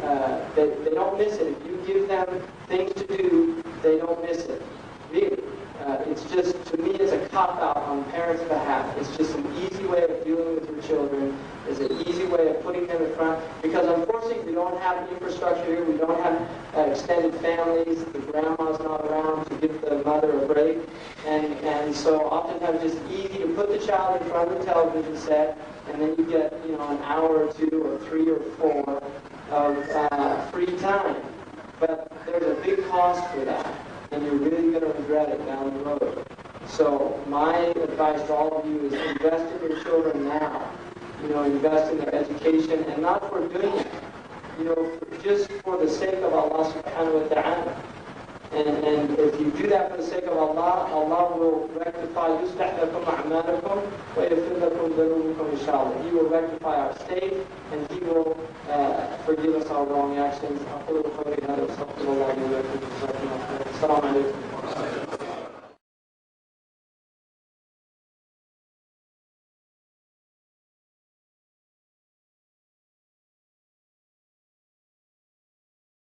they don't miss it. If you give them things to do, they don't miss it. Really. It's just, to me, it's a cop-out on parents' behalf. It's just an easy way of dealing with your children. It's an easy way of putting them in front. Because unfortunately, we don't have infrastructure here. We don't have extended families. The grandma's not around to give the mother a break. And so oftentimes it's easy to put the child in front of the television set, and then you get, you know, an hour or 2 or 3 or 4 of free time. But there's a big cost for that, and you're really going to regret it down the road. So my advice to all of you is invest in your children now. You know, invest in their education, and not for doing it, you know, just for the sake of Allah subhanahu wa ta'ala. And if you do that for the sake of Allah, Allah will rectify يُصْلِحْ لَكُمْ أَعْمَالَكُمْ وَيَغْفِرْ لَكُمْ ذُنُوبَكُمْ إِنْ شَاءَ Allah. He will rectify our state, and He will forgive us our wrong actions. أقول قولي هذا وأستغفر الله لي ولكم. السلام عليكم.